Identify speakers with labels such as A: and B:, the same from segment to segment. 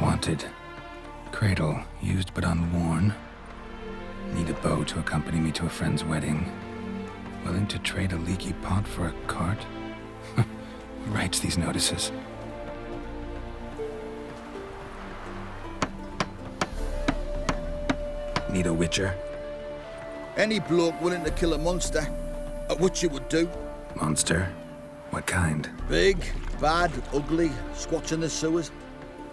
A: Wanted. Cradle, used but unworn. Need a bow to accompany me to a friend's wedding. Willing to trade a leaky pot for a cart? Who writes these notices? Need a witcher?
B: Any bloke willing to kill a monster, a witcher would do.
A: Monster? What kind?
B: Big, bad, ugly, squats in the sewers.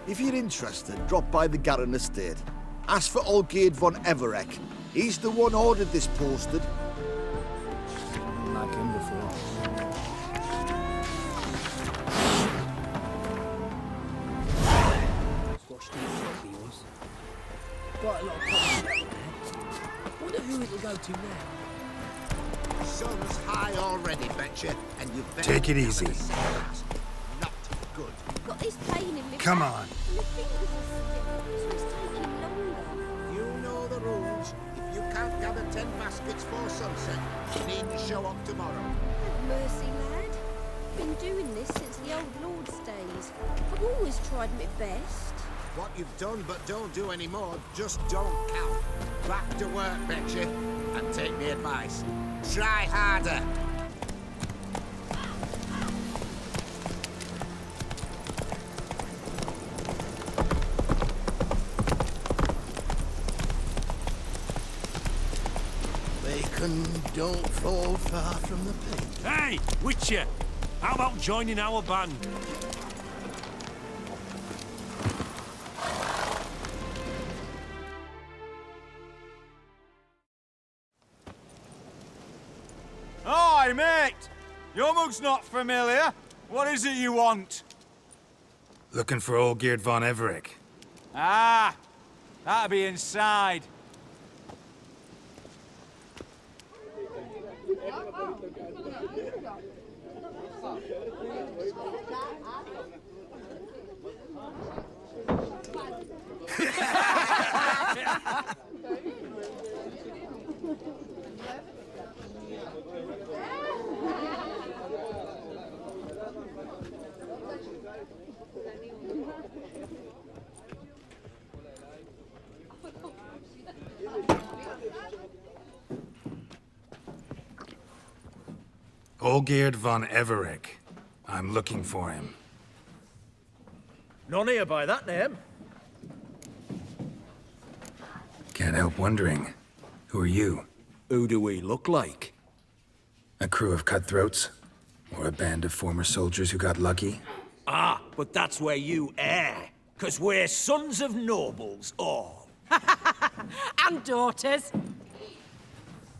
B: If you're interested, drop by the Garren estate. Ask for Olgierd von Everek. He's the one ordered this posted.
C: Like him before. Squashed in the floppy was. Quite a lot of problems there. Wonder who it'll go to now.
D: Sun's high already, betcha, and you've better
A: Take it easy.
D: Not good.
E: Got this pain in me.
A: Come
E: back,
A: on.
E: and my fingers are stiff, so it's taking longer.
D: You know the rules. If you can't gather 10 baskets for sunset, you needn't show up tomorrow.
E: Have mercy, lad. Been doing this since the old Lord's days. I've always tried my best.
D: What you've done but don't do anymore just don't count. Back to work, betcha, and take me advice. Try harder.
B: Bacon don't fall far from the pig.
F: Hey, Witcher! How about joining our band?
G: Hi, mate! Your mug's not familiar. What is it you want?
A: Looking for Olgierd von Everek.
G: Ah, that'll be inside.
A: Olgierd von Everek. I'm looking for him.
C: None here by that name.
A: Can't help wondering. Who are you?
C: Who do we look like?
A: A crew of cutthroats? Or a band of former soldiers who got lucky?
H: Ah, but that's where you err. 'Cause we're sons of nobles, all.
I: And daughters.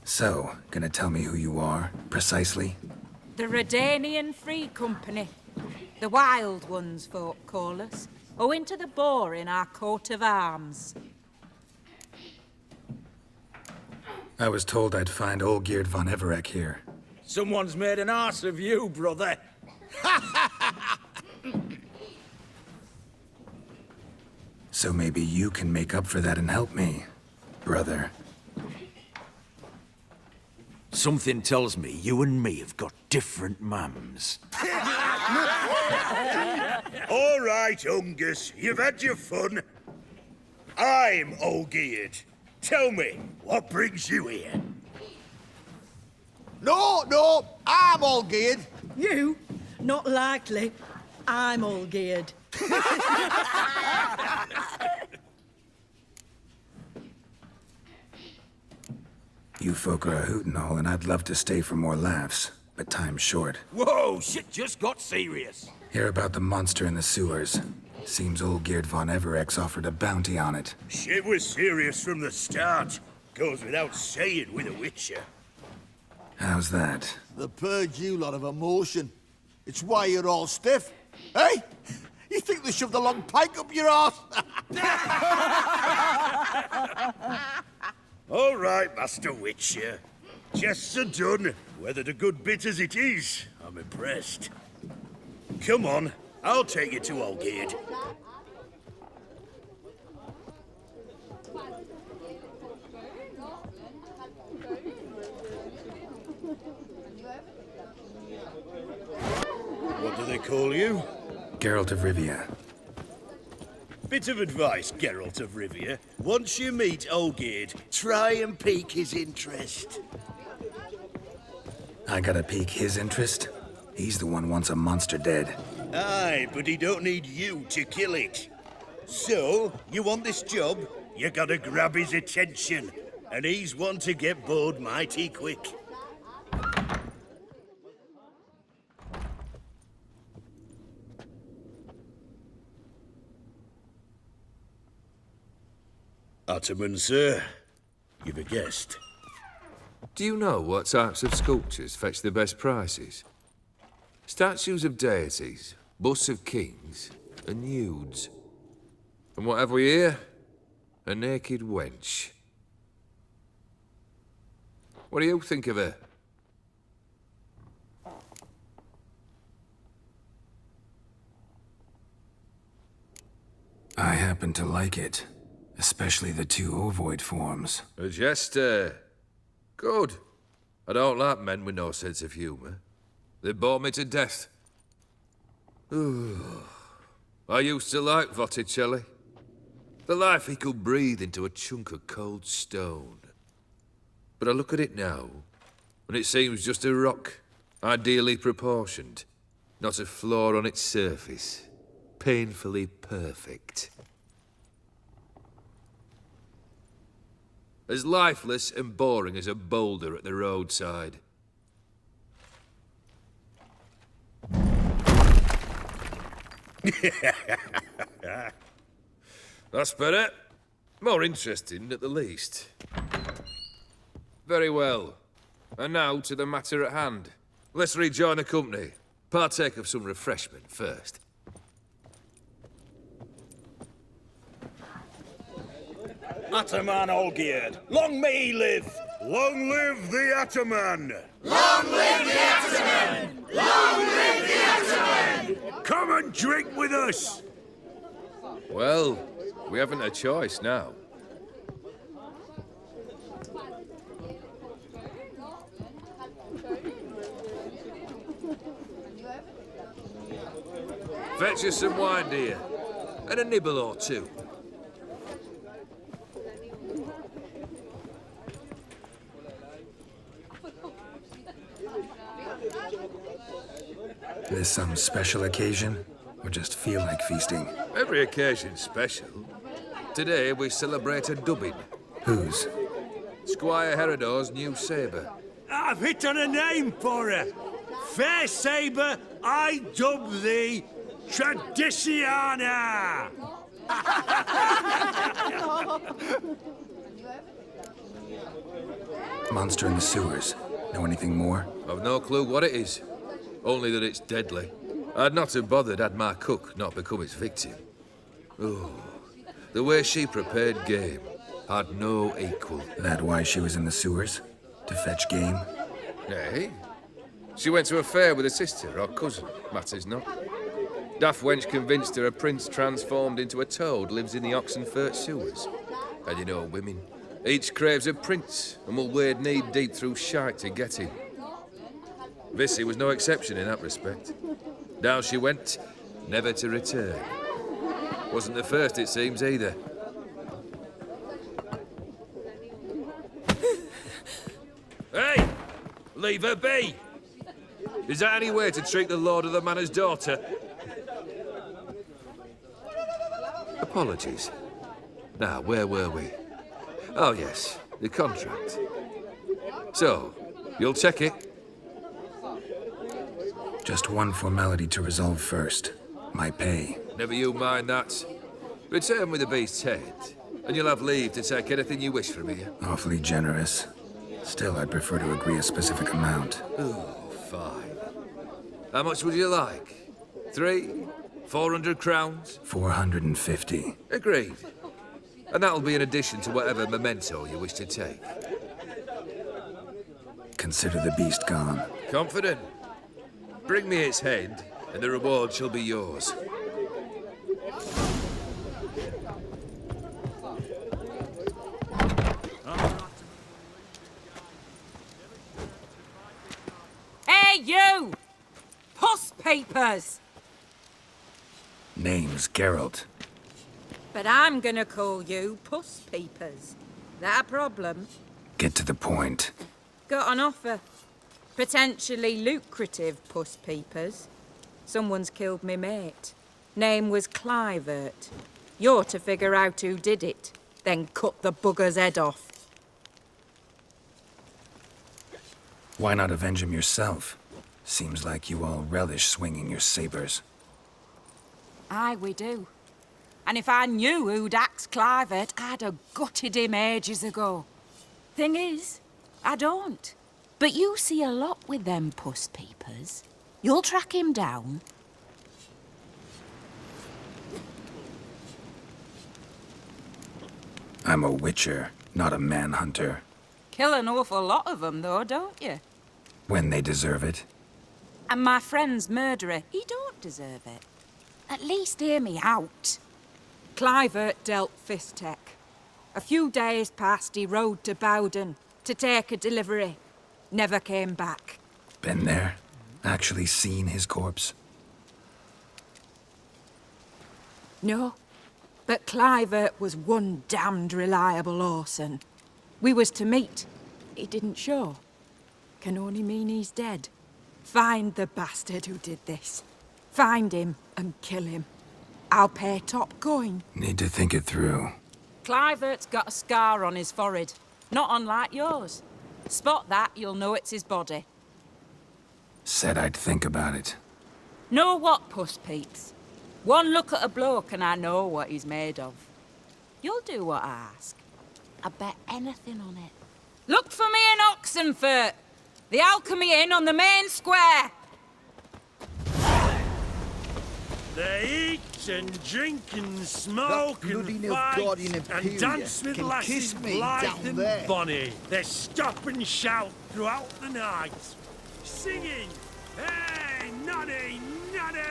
A: So, gonna tell me who you are, precisely?
I: The Redanian Free Company. The Wild Ones, folk call us. Owing to the boar in our coat of arms.
A: I was told I'd find Olgierd von Everek here.
H: Someone's made an arse of you, brother.
A: So maybe you can make up for that and help me, brother.
H: Something tells me you and me have got different mums.
J: All right, Ungus, you've had your fun. I'm Olgierd. Tell me, what brings you here?
B: No, I'm Olgierd.
K: You? Not likely. I'm Olgierd.
A: You folk are a hoot and all, and I'd love to stay for more laughs, but time's short.
H: Whoa, shit just got serious.
A: Hear about the monster in the sewers. Seems Olgierd von Everek's offered a bounty on it.
J: Shit was serious from the start. Goes without saying with a witcher.
A: How's that?
B: The purge you lot of emotion. It's why you're all stiff. Hey? You think they shoved a long pike up your arse?
J: All right, Master Witcher. Jests are done. Whether the good bit as it is, I'm impressed. Come on, I'll take you to Olgierd. What do they call you?
A: Geralt of Rivia.
J: Bit of advice, Geralt of Rivia. Once you meet Olgierd, try and pique his interest.
A: I gotta pique his interest? He's the one wants a monster dead.
J: Aye, but he don't need you to kill it. So, you want this job? You gotta grab his attention. And he's one to get bored mighty quick. Ottoman, sir. You've a guest.
L: Do you know what types of sculptures fetch the best prices? Statues of deities, busts of kings, and nudes. And what have we here? A naked wench. What do you think of her?
A: I happen to like it. Especially the two ovoid forms.
L: A jester. Good. I don't like men with no sense of humour. They bore me to death. I used to like Botticelli. The life he could breathe into a chunk of cold stone. But I look at it now, and it seems just a rock, ideally proportioned. Not a flaw on its surface. Painfully perfect. As lifeless and boring as a boulder at the roadside. That's better. More interesting, at the least. Very well. And now to the matter at hand. Let's rejoin the company. Partake of some refreshment first.
J: Ataman Olgierd, long may he live! Long live the Ataman!
D: Long live the Ataman! Long live the Ataman!
J: Come and drink with us!
L: Well, we haven't a choice now. Fetch us some wine, dear. And a nibble or two.
A: This some special occasion? Or just feel like feasting?
L: Every occasion's special. Today we celebrate a dubbing.
A: Whose?
L: Squire Herodor's new sabre.
F: I've hit on a name for her. Fair sabre, I dub thee Tradiciana.
A: Monster in the sewers. Know anything more?
L: I've no clue what it is. Only that it's deadly. I'd not have bothered had my cook not become its victim. Oh, the way she prepared game had no equal.
A: That why she was in the sewers? To fetch game?
L: Nay. She went to a fair with a sister or cousin, matters not. Daft wench convinced her a prince transformed into a toad lives in the Oxenfurt sewers. And you know women. Each craves a prince and will wade knee-deep through shite to get him. Vissy was no exception in that respect. Down she went, never to return. Wasn't the first, it seems, either. Hey! Leave her be! Is that any way to treat the lord of the manor's daughter? Apologies. Now, where were we? Oh, yes, the contract. So, you'll check it?
A: Just one formality to resolve first. My pay.
L: Never you mind that. Return with the beast's head, and you'll have leave to take anything you wish from here.
A: Awfully generous. Still, I'd prefer to agree a specific amount.
L: Oh, fine. How much would you like? 400 crowns?
A: 450.
L: Agreed. And that'll be in addition to whatever memento you wish to take.
A: Consider the beast gone.
L: Confident? Bring me its head, and the reward shall be yours.
I: Hey, you! Puss papers!
A: Name's Geralt.
I: But I'm gonna call you Puss Peepers. That a problem?
A: Get to the point.
I: Got an offer. Potentially lucrative Puss Peepers. Someone's killed me mate. Name was Clivert. You're to figure out who did it, then cut the bugger's head off.
A: Why not avenge him yourself? Seems like you all relish swinging your sabers.
I: Aye, we do. And if I knew who'd axed Clivert, I'd have gutted him ages ago. Thing is, I don't. But you see a lot with them Puss Peepers. You'll track him down.
A: I'm a witcher, not a manhunter.
I: Kill an awful lot of them, though, don't you?
A: When they deserve it.
I: And my friend's murderer, he don't deserve it. At least hear me out. Clivert dealt Fistech. A few days past, he rode to Bowden to take a delivery. Never came back.
A: Been there? Actually seen his corpse?
I: No. But Clivert was one damned reliable Orson. We was to meet. He didn't show. Can only mean he's dead. Find the bastard who did this. Find him and kill him. I'll pay top coin.
A: Need to think it through.
I: Clivert's got a scar on his forehead. Not unlike yours. Spot that, you'll know it's his body.
A: Said I'd think about it.
I: Know what, Puss Peeps? One look at a bloke and I know what he's made of. You'll do what I ask. I bet anything on it. Look for me in Oxenfurt! The Alchemy Inn on the main square!
F: They eat and drink and smoke and fight and dance with lasses blithe and bonny. They stop and shout throughout the night, singing, "Hey, noddy, noddy!"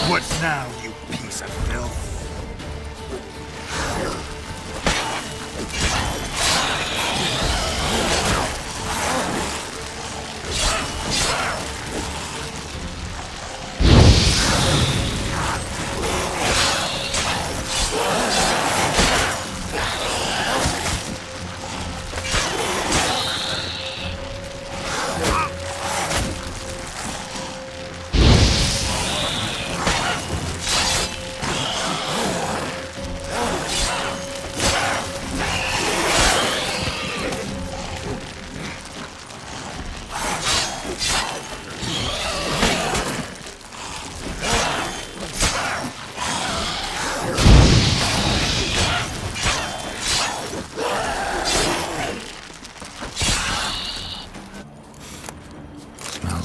B: What now, you piece of filth?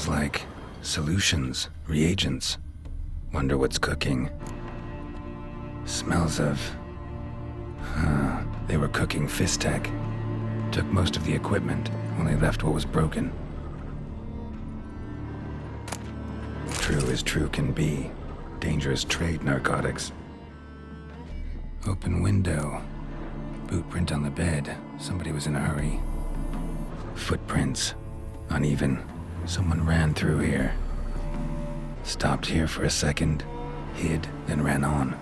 A: Like solutions, reagents. Wonder what's cooking. Smells of... they were cooking Fistech. Took most of the equipment, only left what was broken. True as true can be. Dangerous trade, narcotics. Open window. Boot print on the bed. Somebody was in a hurry. Footprints. Uneven. Someone ran through here. Stopped here for a second, hid, then ran on.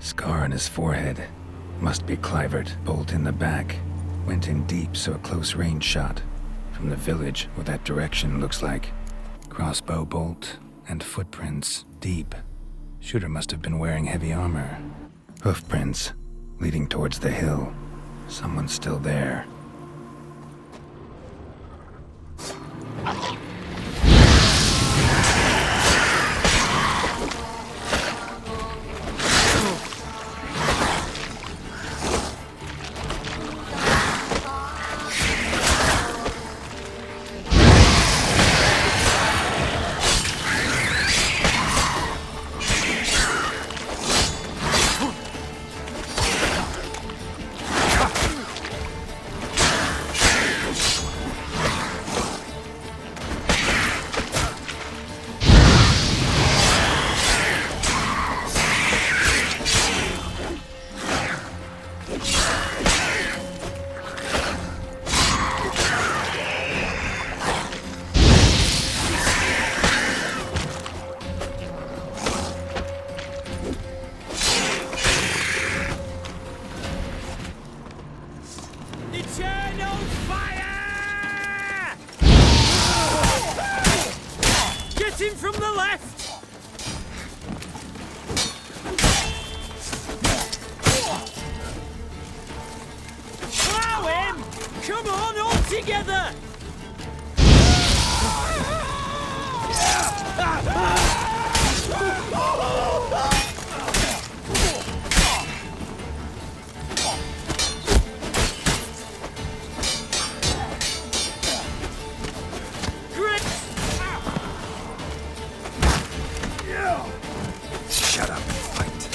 A: Scar on his forehead. Must be Clivert. Bolt in the back. Went in deep, so a close-range shot. From the village, what that direction looks like. Crossbow bolt and footprints deep. Shooter must have been wearing heavy armor. Hoofprints leading towards the hill. Someone's still there.
C: Shooting from the left! Plow him! Come on, all together!
A: Shut up and fight.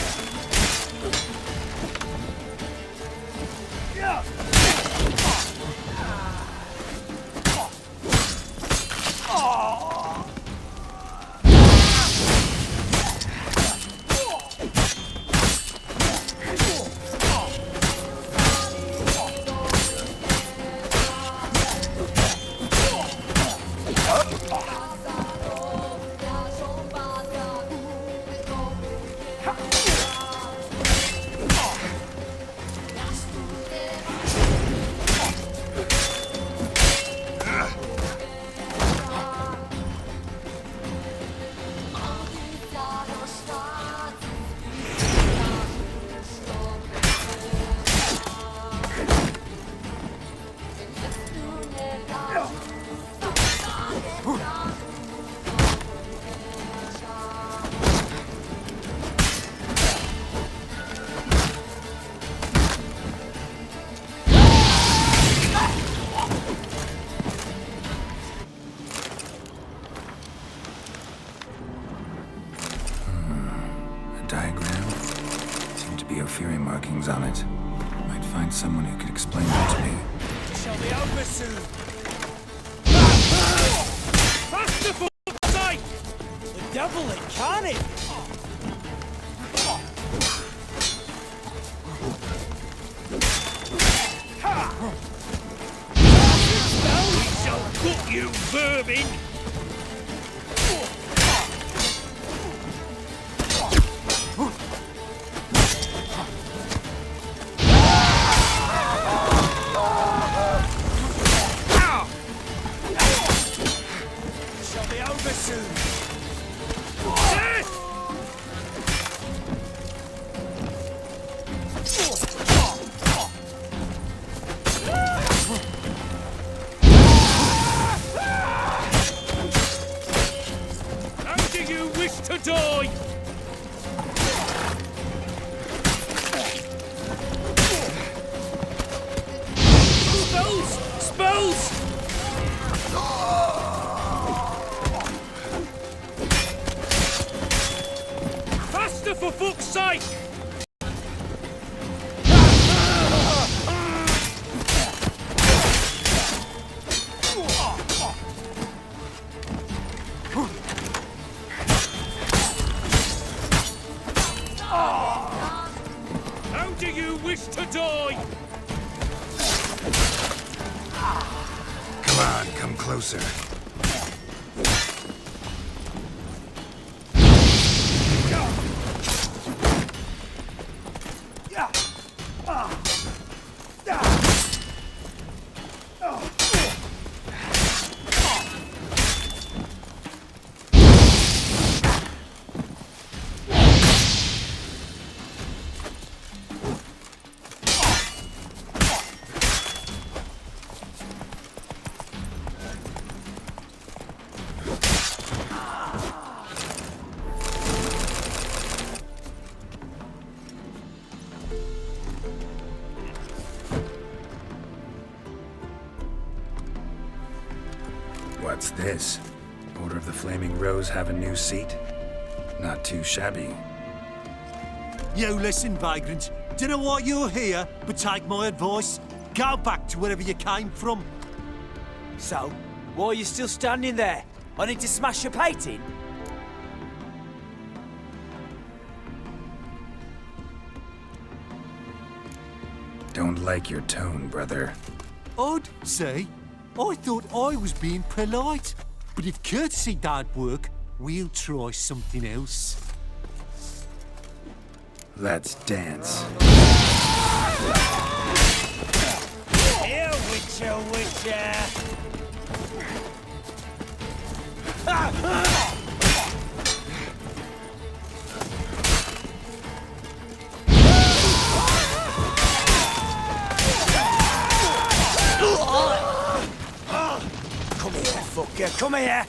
A: Diagram. Seemed to be Ofieri markings on it. Might find someone who could explain that to me.
C: Shall be over soon. Faster for fuck's sake! The devil incarnate!
F: We shall cook you, vermin! To die! Spells! Spells! Faster for fuck's sake! Do you wish to die?
A: Come on, come closer. What's this? Order of the Flaming Rose have a new seat? Not too shabby.
F: You listen, vagrant. Don't know why you're here, but take my advice. Go back to wherever you came from.
C: So, why are you still standing there? I need to smash your painting?
A: Don't like your tone, brother.
F: I'd say. I thought I was being polite. But if courtesy don't work, we'll try something else.
A: Let's dance.
C: Here, Witcher, Witcher!
F: you. Come here.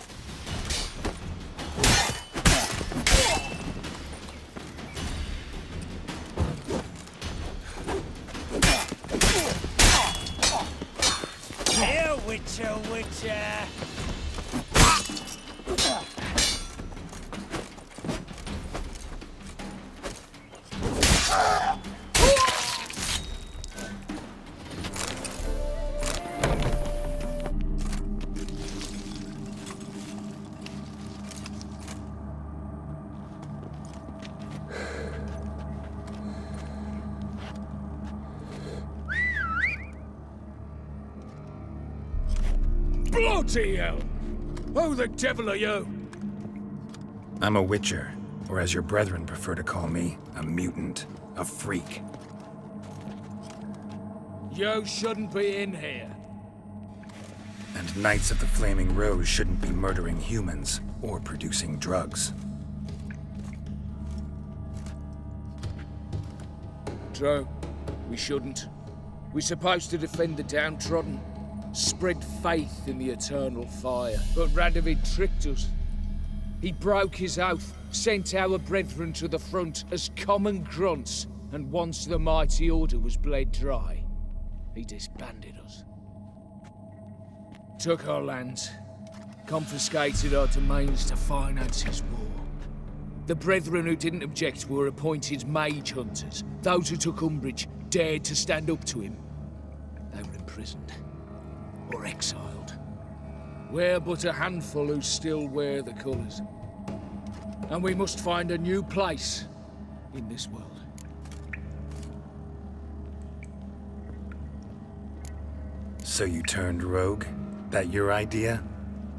F: Here, Witcher, Witcher.
M: Bloody hell! Who the devil are you?
A: I'm a Witcher, or as your brethren prefer to call me, a mutant, a freak.
M: You shouldn't be in here.
A: And Knights of the Flaming Rose shouldn't be murdering humans or producing drugs.
M: True. We shouldn't. We're supposed to defend the downtrodden. Spread faith in the eternal fire. But Radovid tricked us. He broke his oath, sent our brethren to the front as common grunts, and once the mighty order was bled dry, he disbanded us. Took our lands, confiscated our domains to finance his war. The brethren who didn't object were appointed mage hunters. Those who took umbrage dared to stand up to him. They were imprisoned. Or exiled. We're but a handful who still wear the colours. And we must find a new place in this world.
A: So you turned rogue? That your idea?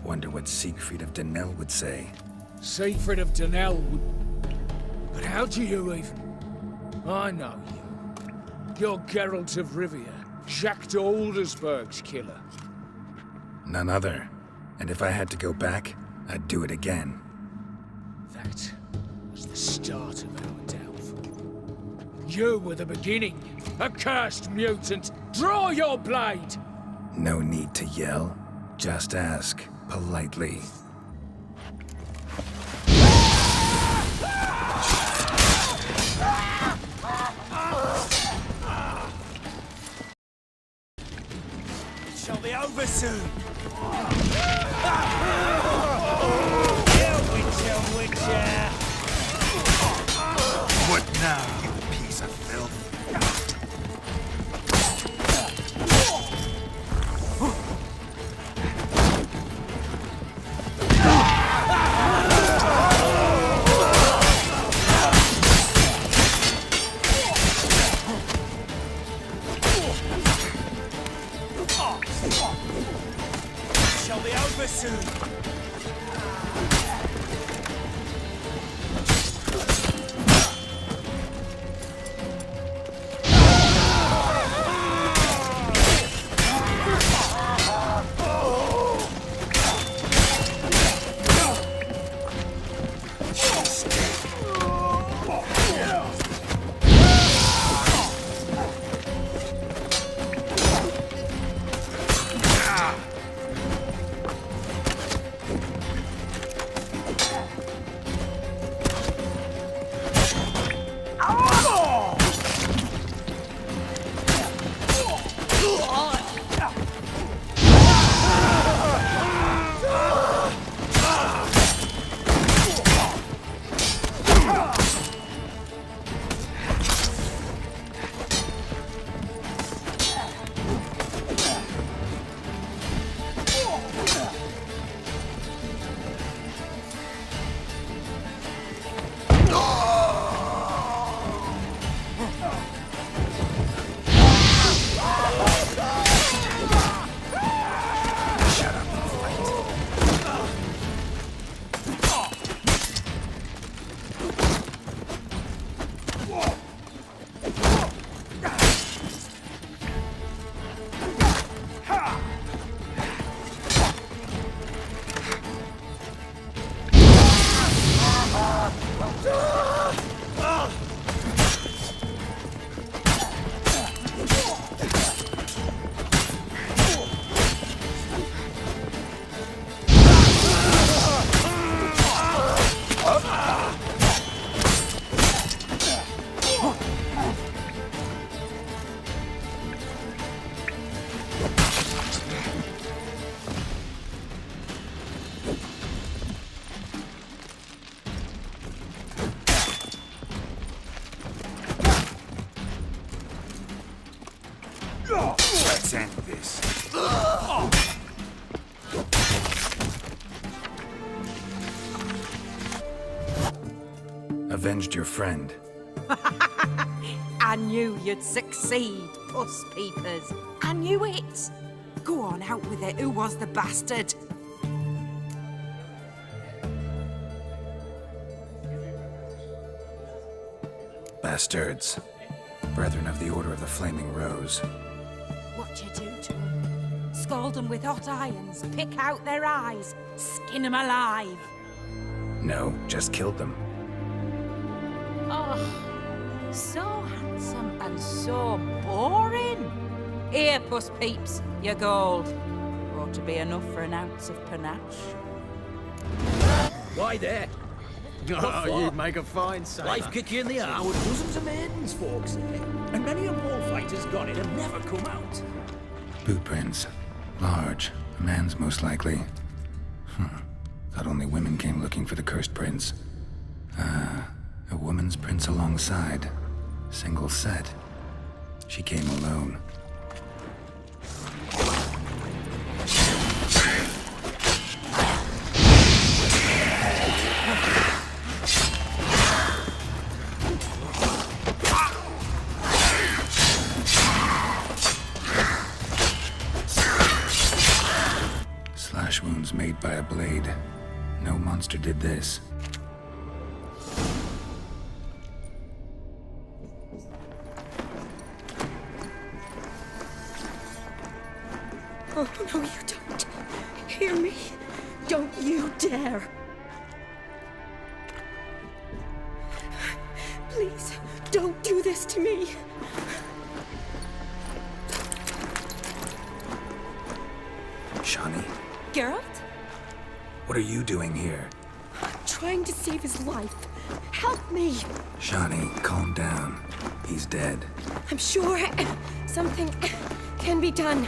A: Wonder what Siegfried of Denel would say.
M: Siegfried of Denel would... But how do you even... I know you. You're Geralt of Rivia, Jacques de Aldersberg's killer.
A: None other. And if I had to go back, I'd do it again.
M: That was the start of our downfall. You were the beginning. Accursed mutant! Draw your blade!
A: No need to yell. Just ask, politely.
F: Shall be over soon.
B: What now, you piece of filth?
F: Shall be over soon.
A: avenged your friend.
I: I knew you'd succeed, puss peepers. I knew it. Go on, out with it. Who was the bastard?
A: Bastards. Brethren of the Order of the Flaming Rose.
I: What you do to them? Scald them with hot irons, pick out their eyes, skin them alive.
A: No, just killed them.
I: Oh, so handsome and so boring. Here, puss peeps, your gold. Ought to be enough for an ounce of panache.
C: Why there?
N: Oh, you'd make a fine sailor.
C: Life kick you in the eye with bosoms of maidens, folks say. And many a warfighter's gone in and never come out.
A: Boot prints. Large. A man's most likely. Thought only women came looking for the cursed prince. A woman's prints alongside. Single set. She came alone. Slash wounds made by a blade. No monster did this.
K: Oh, no, you don't. Hear me? Don't you dare. Please, don't do this to me.
A: Shani,
K: Geralt?
A: what are you doing here?
K: Trying to save his life. Help me.
A: Shani, calm down. He's dead.
K: I'm sure something can be done.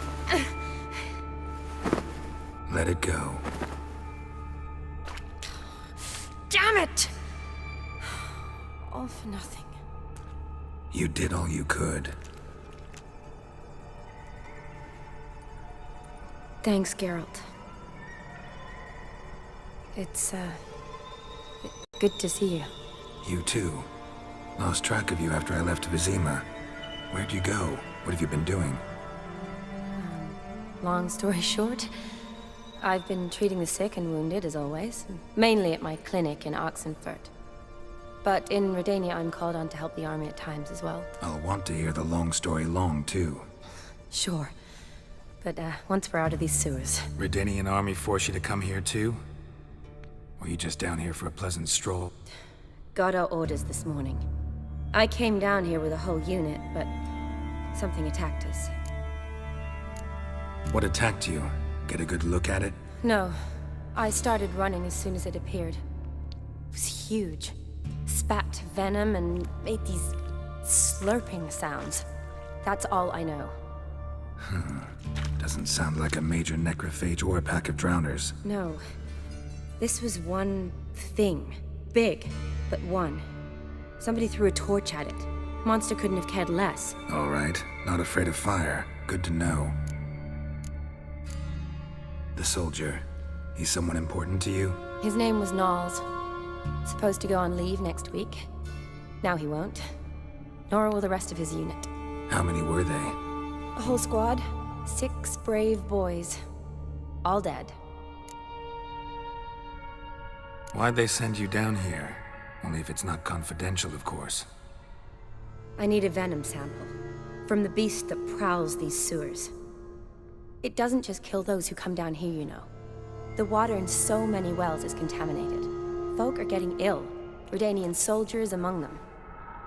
A: Let it go.
K: Damn it! All for nothing.
A: You did all you could.
K: Thanks, Geralt. It's, good to see you.
A: You too. Lost track of you after I left Vizima. Where'd you go? What have you been doing?
K: Long story short, I've been treating the sick and wounded, as always. Mainly at my clinic in Oxenfurt. But in Redania, I'm called on to help the army at times as well.
A: I'll want to hear the long story long, too.
K: Sure. But, once we're out of these sewers...
A: Redanian army force you to come here, too? Or are you just down here for a pleasant stroll?
K: Got our orders this morning. I came down here with a whole unit, but... something attacked us.
A: What attacked you? Get a good look at it?
K: No. I started running as soon as it appeared. It was huge. Spat venom and made these slurping sounds. That's all I know.
A: Doesn't sound like a major necrophage or a pack of drowners.
K: No. This was one thing. Big, but one. Somebody threw a torch at it. Monster couldn't have cared less.
A: All right. Not afraid of fire. Good to know. The soldier. He's someone important to you?
K: His name was Knowles. Supposed to go on leave next week. Now he won't. Nor will the rest of his unit.
A: How many were they?
K: A whole squad. 6 brave boys. All dead.
A: Why'd they send you down here? Only if it's not confidential, of course.
K: I need a venom sample. From the beast that prowls these sewers. It doesn't just kill those who come down here, you know. The water in so many wells is contaminated. Folk are getting ill. Redanian soldiers among them.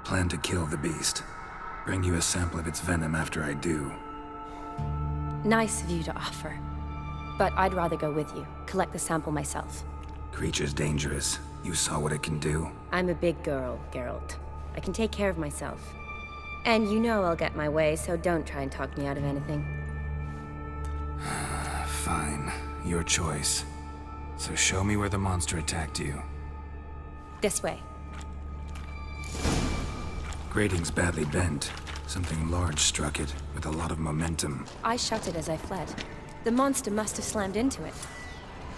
A: Plan to kill the beast. Bring you a sample of its venom after I do.
K: Nice of you to offer. But I'd rather go with you. Collect the sample myself.
A: Creature's dangerous. You saw what it can do.
K: I'm a big girl, Geralt. I can take care of myself. And you know I'll get my way, so don't try and talk me out of anything.
A: Fine. Your choice. So show me where the monster attacked you.
K: This way.
A: Grating's badly bent. Something large struck it, with a lot of momentum.
K: I shut it as I fled. The monster must have slammed into it.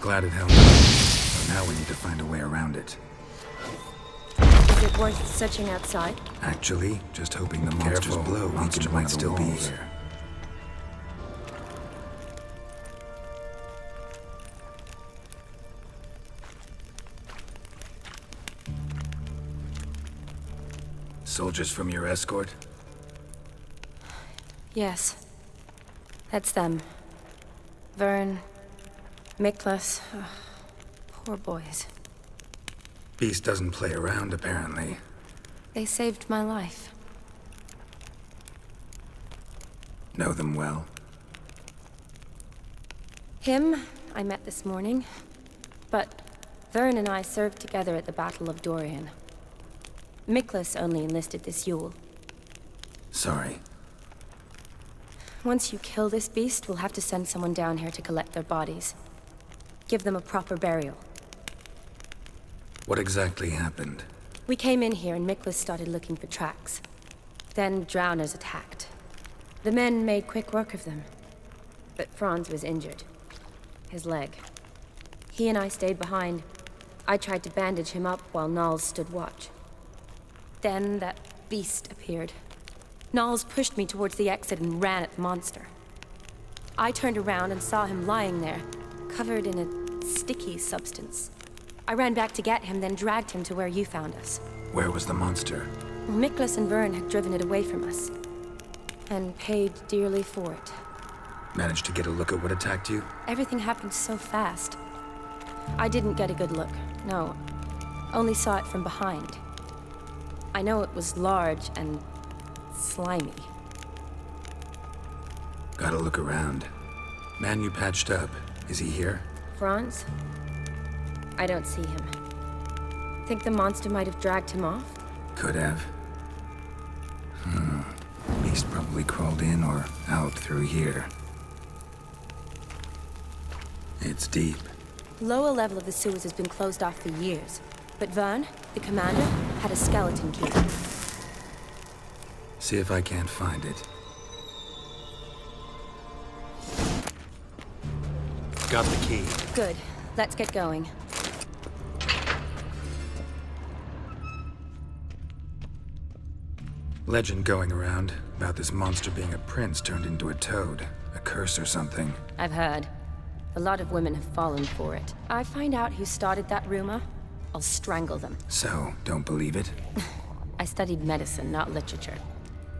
A: Glad it held up. But now we need to find a way around it.
K: Is it worth searching outside?
A: Actually, just hoping the monster's blow monster might still be here. Soldiers from your escort?
K: Yes. That's them. Vern, Miklas. Oh, poor boys.
A: Beast doesn't play around, apparently.
K: They saved my life.
A: Know them well?
K: Him, I met this morning. But Vern and I served together at the Battle of Dorian. Miklas only enlisted this Yule.
A: Sorry.
K: Once you kill this beast, we'll have to send someone down here to collect their bodies. Give them a proper burial.
A: What exactly happened?
K: We came in here and Miklas started looking for tracks. Then drowners attacked. The men made quick work of them. But Franz was injured. His leg. He and I stayed behind. I tried to bandage him up while Nals stood watch. Then that beast appeared. Nals pushed me towards the exit and ran at the monster. I turned around and saw him lying there, covered in a sticky substance. I ran back to get him, then dragged him to where you found us.
A: Where was the monster?
K: Well, Miklas and Vern had driven it away from us. And paid dearly for it.
A: Managed to get a look at what attacked you?
K: Everything happened so fast. I didn't get a good look, no. Only saw it from behind. I know it was large and slimy.
A: Gotta look around. Man you patched up, is he here?
K: Franz? I don't see him. Think the monster might have dragged him off?
A: Could have. Beast probably crawled in or out through here. It's deep.
K: Lower level of the sewers has been closed off for years. But Vern, the commander, had a skeleton key.
A: See if I can't find it. Got the key.
K: Good. Let's get going.
A: Legend going around about this monster being a prince turned into a toad. A curse or something.
K: I've heard. A lot of women have fallen for it. I find out who started that rumor, I'll strangle them.
A: So, don't believe it?
K: I studied medicine, not literature.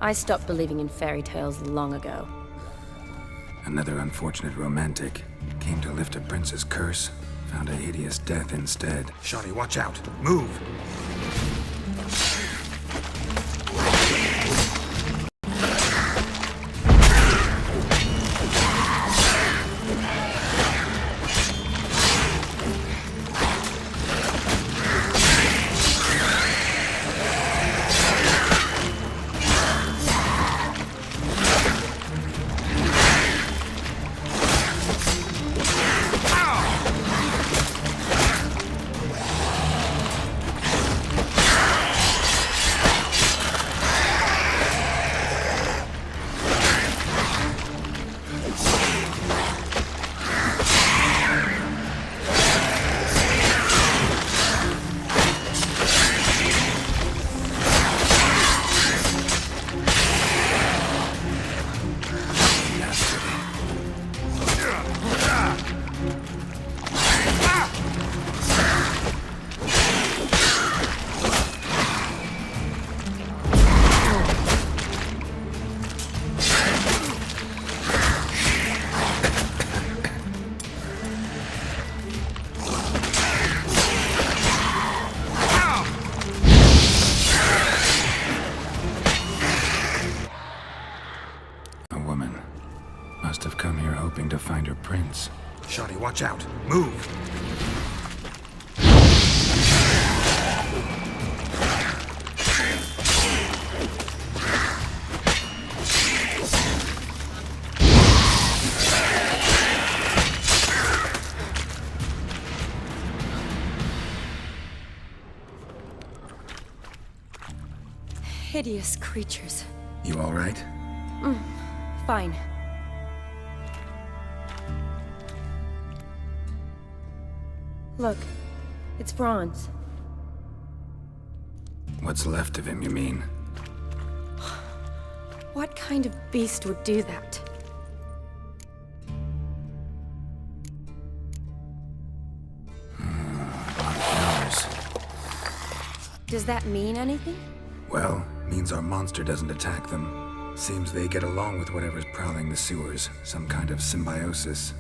K: I stopped believing in fairy tales long ago.
A: Another unfortunate romantic. Came to lift a prince's curse, found a hideous death instead. Shawnee, watch out! Move! Must have come here hoping to find her prince. Shawnee, watch out! Move!
K: Hideous creatures.
A: You all right?
K: Fine. Look, it's Franz.
A: What's left of him, you mean?
K: What kind of beast would do that?
A: A lot of flowers.
K: Does that mean anything?
A: Well, means our monster doesn't attack them. Seems they get along with whatever's prowling the sewers. Some kind of symbiosis.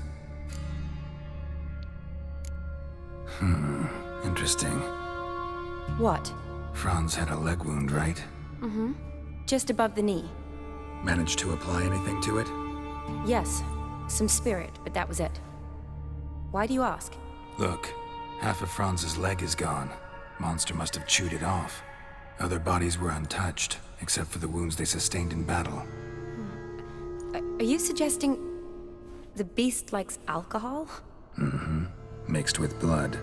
A: Interesting.
K: What?
A: Franz had a leg wound, right?
K: Mm-hmm. Just above the knee.
A: Managed to apply anything to it?
K: Yes. Some spirit, but that was it. Why do you ask?
A: Look, half of Franz's leg is gone. Monster must have chewed it off. Other bodies were untouched, except for the wounds they sustained in battle.
K: Are you suggesting the beast likes alcohol?
A: Mm-hmm. Mixed with blood.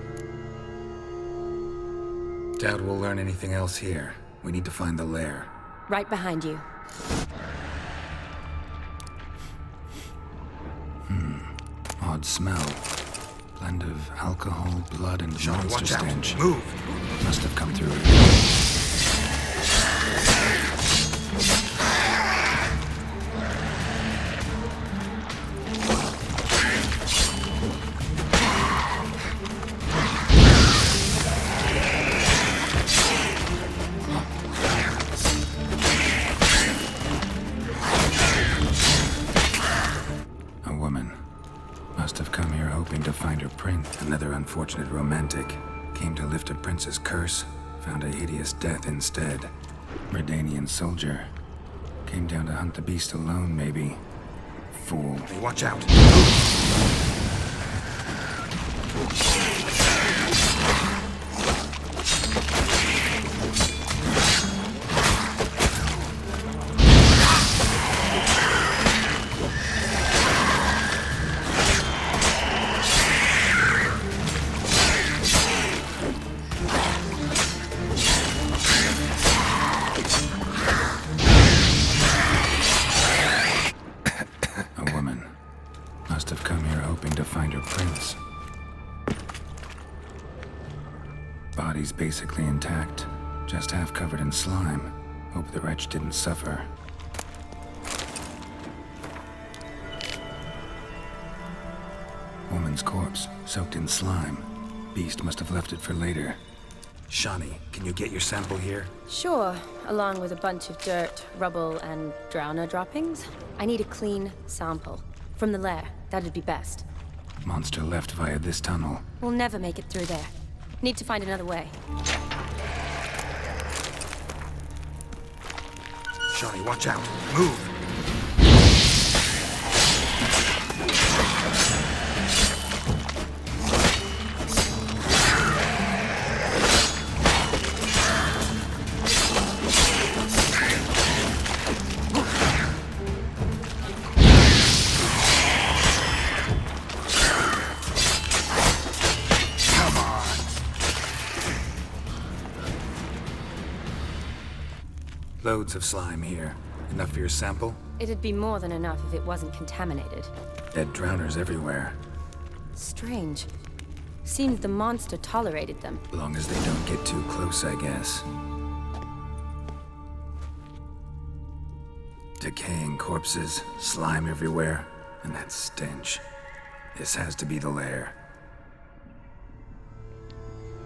A: Doubt we'll learn anything else here. We need to find the lair.
K: Right behind you.
A: Odd smell. Blend of alcohol, blood, and monster stench.
B: Move!
A: Must have come through. Another unfortunate romantic. Came to lift a prince's curse, found a hideous death instead. Redanian soldier. Came down to hunt the beast alone, maybe. Fool.
B: Hey, watch out!
A: Body's basically intact, just half covered in slime. Hope the wretch didn't suffer. Woman's corpse, soaked in slime. Beast must have left it for later. Shani, can you get your sample here?
K: Sure, along with a bunch of dirt, rubble, and drowner droppings. I need a clean sample. From the lair, that'd be best.
A: Monster left via this tunnel.
K: We'll never make it through there. Need to find another way.
B: Shani, watch out! Move!
A: Loads of slime here. Enough for your sample?
K: It'd be more than enough if it wasn't contaminated.
A: Dead drowners everywhere.
K: Strange. Seems the monster tolerated them.
A: Long as they don't get too close, I guess. Decaying corpses, slime everywhere, and that stench. This has to be the lair.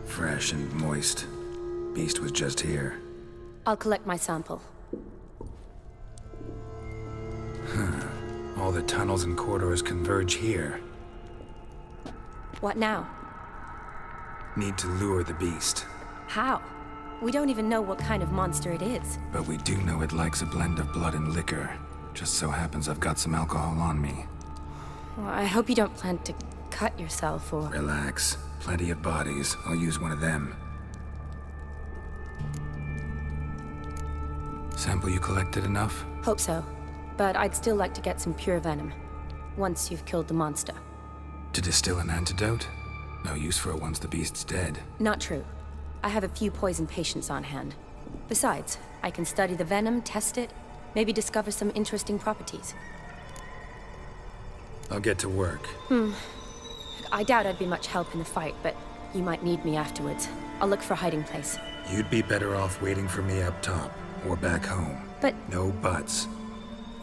A: Fresh and moist. Beast was just here.
K: I'll collect my sample.
A: All the tunnels and corridors converge here.
K: What now?
A: Need to lure the beast.
K: How? We don't even know what kind of monster it is.
A: But we do know it likes a blend of blood and liquor. Just so happens I've got some alcohol on me.
K: Well, I hope you don't plan to cut yourself or...
A: Relax. Plenty of bodies. I'll use one of them. Sample you collected enough?
K: Hope so. But I'd still like to get some pure venom. Once you've killed the monster.
A: To distill an antidote? No use for it once the beast's dead.
K: Not true. I have a few poison patients on hand. Besides, I can study the venom, test it, maybe discover some interesting properties.
A: I'll get to work.
K: I doubt I'd be much help in the fight, but you might need me afterwards. I'll look for a hiding place.
A: You'd be better off waiting for me up top, or back home.
K: But...
A: No buts.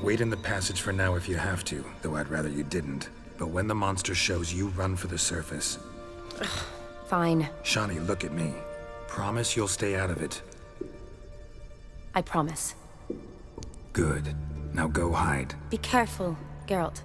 A: Wait in the passage for now if you have to, though I'd rather you didn't. But when the monster shows, you run for the surface.
K: Fine.
A: Shawnee, look at me. Promise you'll stay out of it.
K: I promise.
A: Good. Now go hide.
K: Be careful, Geralt.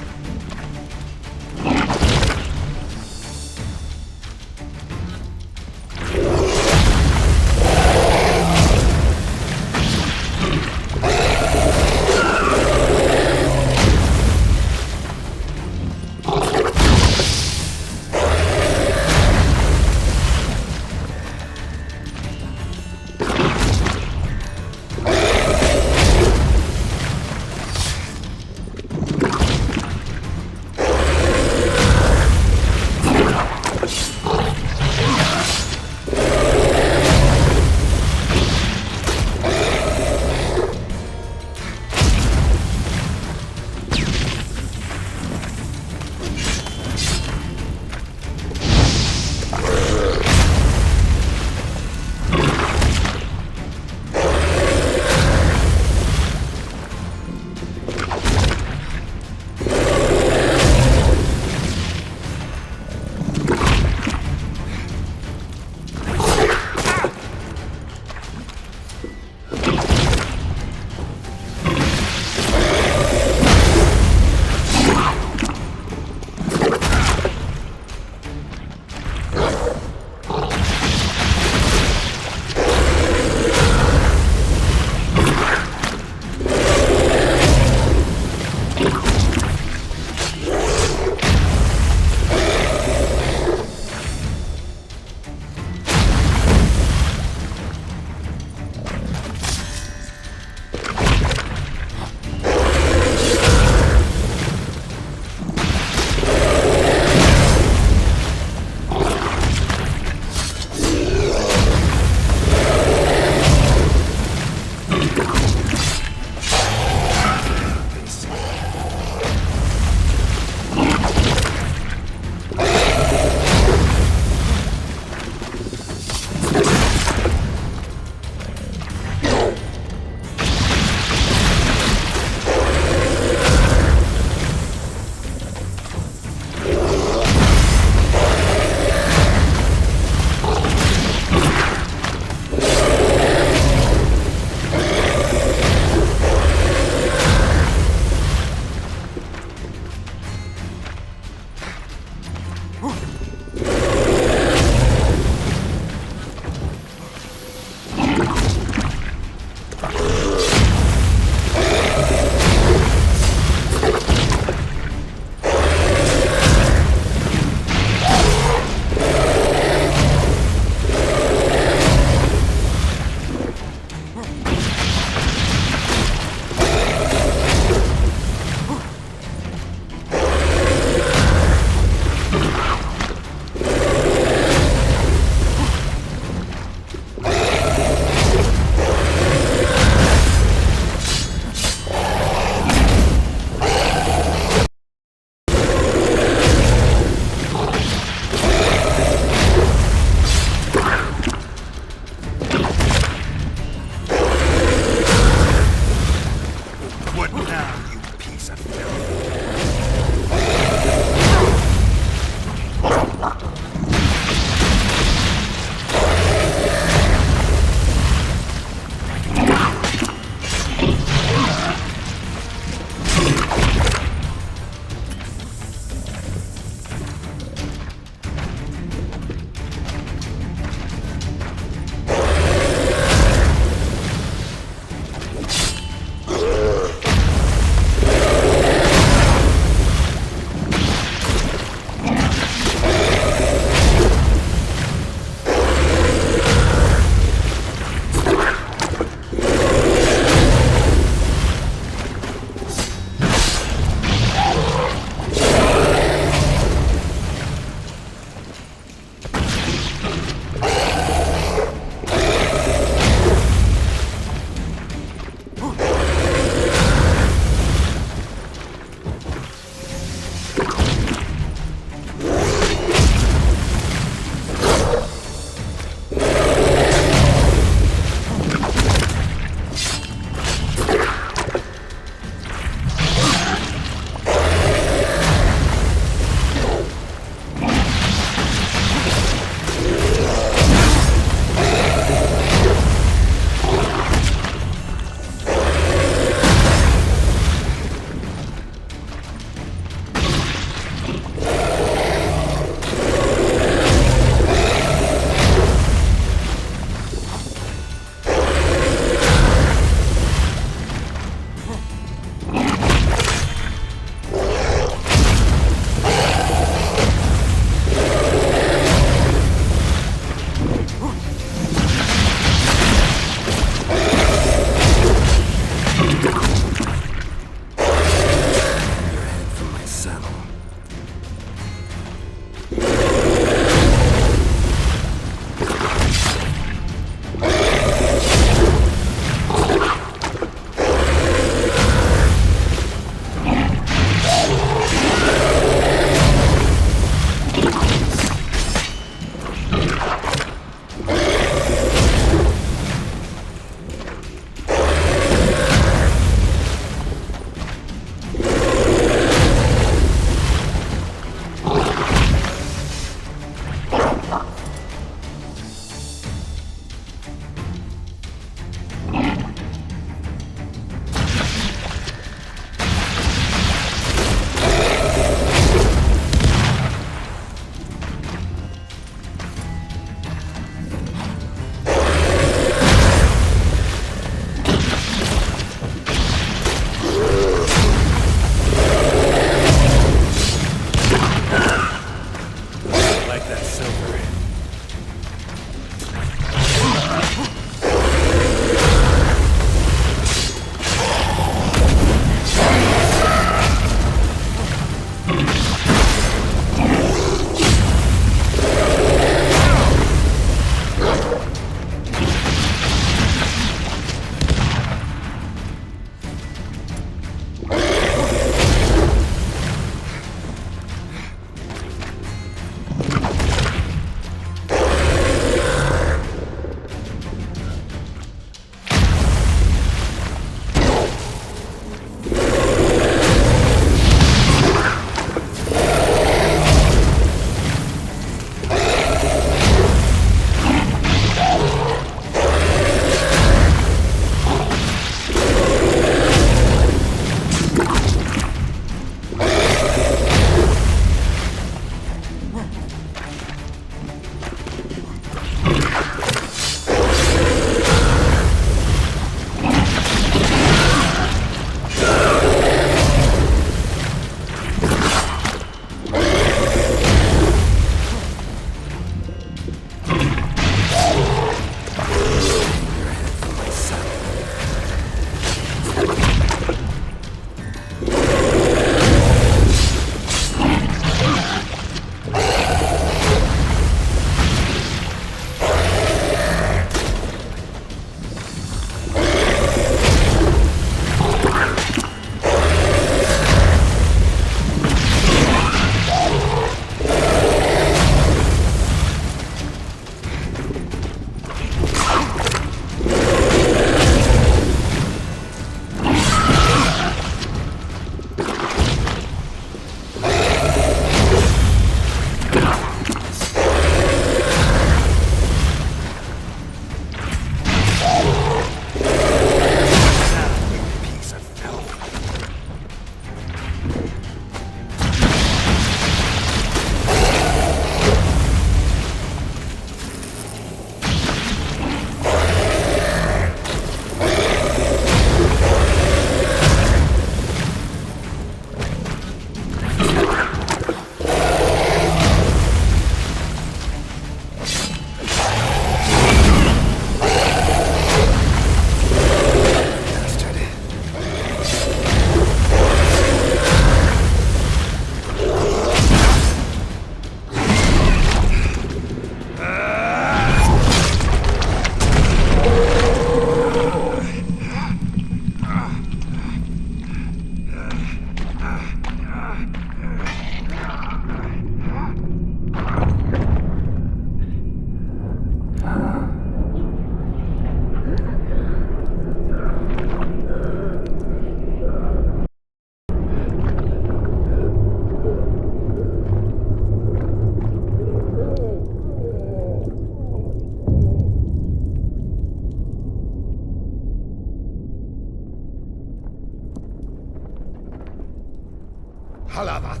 D: Galapath.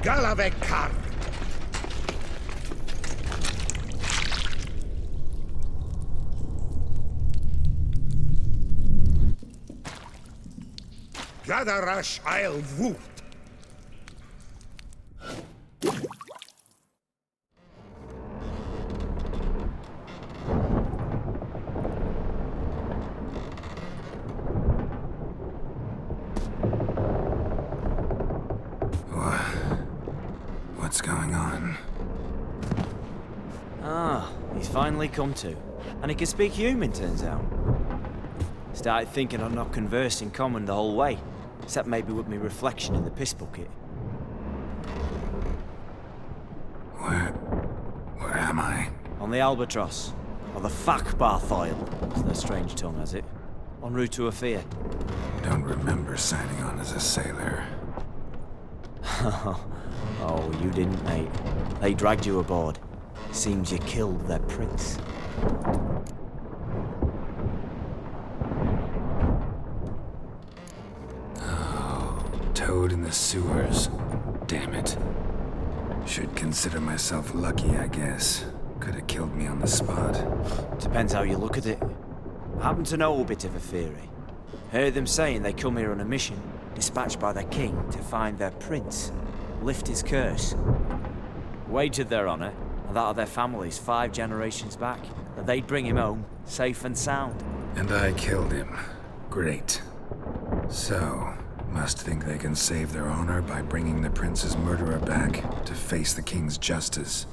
D: Galavekar. Gadarash I'll Woot.
A: What's going on?
N: Ah, he's finally come to. And he can speak human, turns out. Started thinking I'd not conversed in common the whole way, except maybe with me reflection in the piss bucket.
A: Where am I?
N: On the Albatross, or the Fakbarthoil, as their strange tongue has it, en route to Ofieri.
A: Don't remember signing on as a sailor.
N: Oh, you didn't, mate. They dragged you aboard. Seems you killed their prince.
A: Toad in the sewers. Damn it. Should consider myself lucky, I guess. Could have killed me on the spot.
N: Depends how you look at it. I happen to know a bit of Ofieri. Heard them saying they come here on a mission, dispatched by their king to find their prince, lift his curse. Wagered their honor, and that of their families 5 generations back, that they'd bring him home, safe and sound.
A: And I killed him. Great. So, must think they can save their honor by bringing the prince's murderer back to face the king's justice.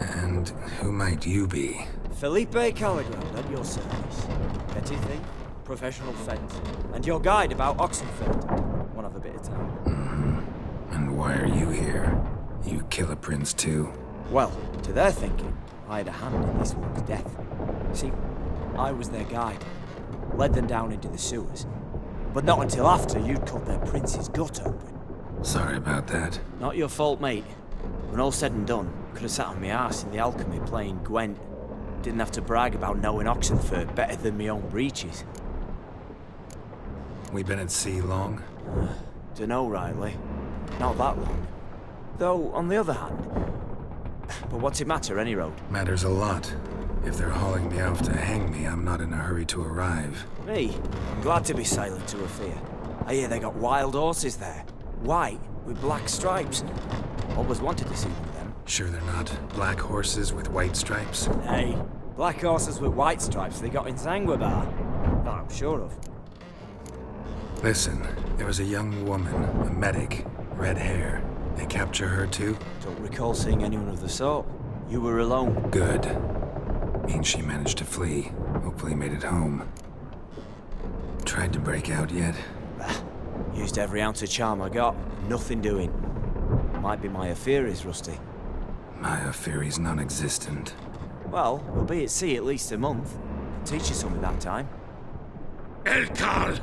A: And who might you be?
N: Felipe Caligrand at your service. Petty thief, professional fence, and your guide about Oxenford. Wanna have a bit of time?
A: And why are you here? You kill a prince too?
N: Well, to their thinking, I had a hand in this one's death. See, I was their guide. Led them down into the sewers. But not until after you'd cut their prince's gut open.
A: Sorry about that.
N: Not your fault, mate. When all said and done, could have sat on my arse in the alchemy playing Gwent. Didn't have to brag about knowing Oxenford better than my own breeches.
A: We been at sea long?
N: Dunno, Riley. Not that long. Though, on the other hand... But what's it matter, any road?
A: Matters a lot. If they're hauling me off to hang me, I'm not in a hurry to arrive.
N: Me? I'm glad to be sailing to Ofieri. I hear they got wild horses there. White, with black stripes. Always wanted to see one of them.
A: Sure they're not black horses with white stripes?
N: Hey, black horses with white stripes they got in Sanguibar. That I'm sure of.
A: Listen, there was a young woman, a medic, red hair. They capture her too?
N: Don't recall seeing anyone of the sort. You were alone.
A: Good. Means she managed to flee. Hopefully made it home. Tried to break out yet?
N: Used every ounce of charm I got. Nothing doing. Might be my Ofieri's rusty.
A: My Ofieri's non-existent.
N: Well, we'll be at sea at least a month. Teach you something that time.
J: Elkal!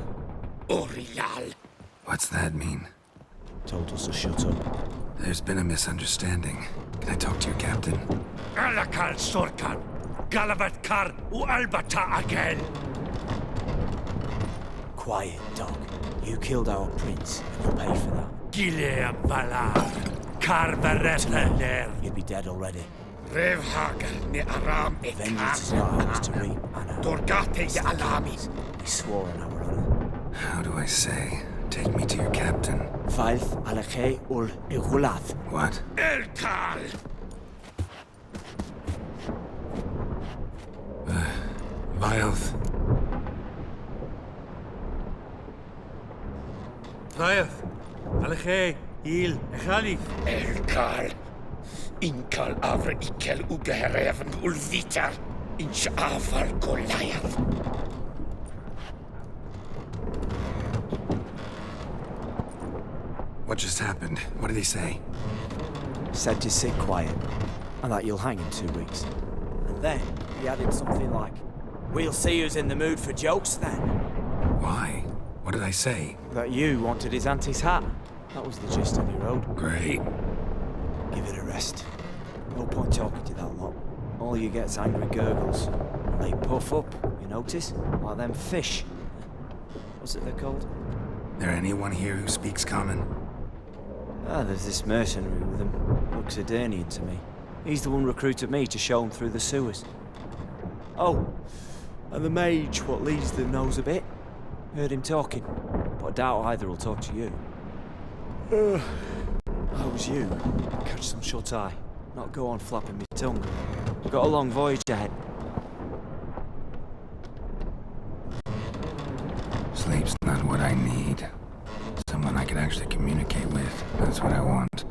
J: Orial!
A: What's that mean?
N: Told us to shut up.
A: There's been a misunderstanding. Can I talk to your captain?
F: Alakal Sorkan! Galavat Kar U Albata again!
N: Quiet, dog. You killed our prince, and you'll pay for that.
F: Gileam Valar! Kar Varetha Lair!
N: You'd be dead already.
J: Revhagal ne Aram
N: Vengeance is not ours to reap, Anna.
J: Dorgate ya Alami!
N: We swore on our honor.
A: How do I say? Take me to your captain.
N: Faith Alakhe ul Igulath.
A: What?
J: Elkal!
A: Vilth.
F: Vilth! Alakhe! Il! Echalif!
J: Elkal! Inkal avre ikel ugehereven ulvitar! Inch afar Goliath!
A: What just happened? What did he say?
N: Said to sit quiet, and that you'll hang in 2 weeks. And then he added something like, "We'll see who's in the mood for jokes then."
A: Why? What did I say?
N: That you wanted his auntie's hat. That was the gist on your road.
A: Great.
N: Give it a rest. No point talking to that lot. All you get's angry gurgles. And they puff up, you notice? Like them fish. What's it they're called?
A: There anyone here who speaks common?
N: Ah, there's this mercenary with him. Looks Edirnian to me. He's the one recruited me to show him through the sewers. Oh, and the mage what leads them knows a bit. Heard him talking, but I doubt either will talk to you. How's you? Catch some shut-eye. Not go on flapping my tongue. Got a long voyage ahead.
A: Sleep's not what I need. Someone I could actually communicate with. That's what I want.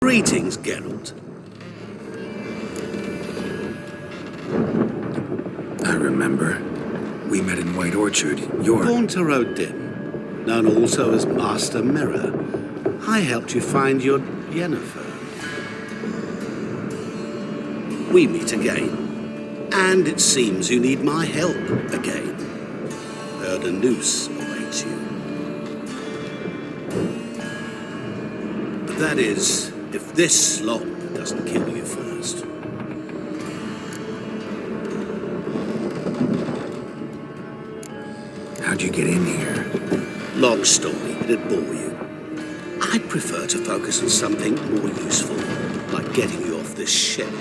J: Greetings, Geralt.
A: I remember. We met in White Orchard. You're...
J: Gaunter O'Dim, known also as Master Mirror. I helped you find your Yennefer. We meet again. And it seems you need my help again. Heard a noose awaits you. But that is, if this slop doesn't kill you first.
A: How'd you get in here?
J: Long story, it'd bore you. I'd prefer to focus on something more useful, like getting you off this ship.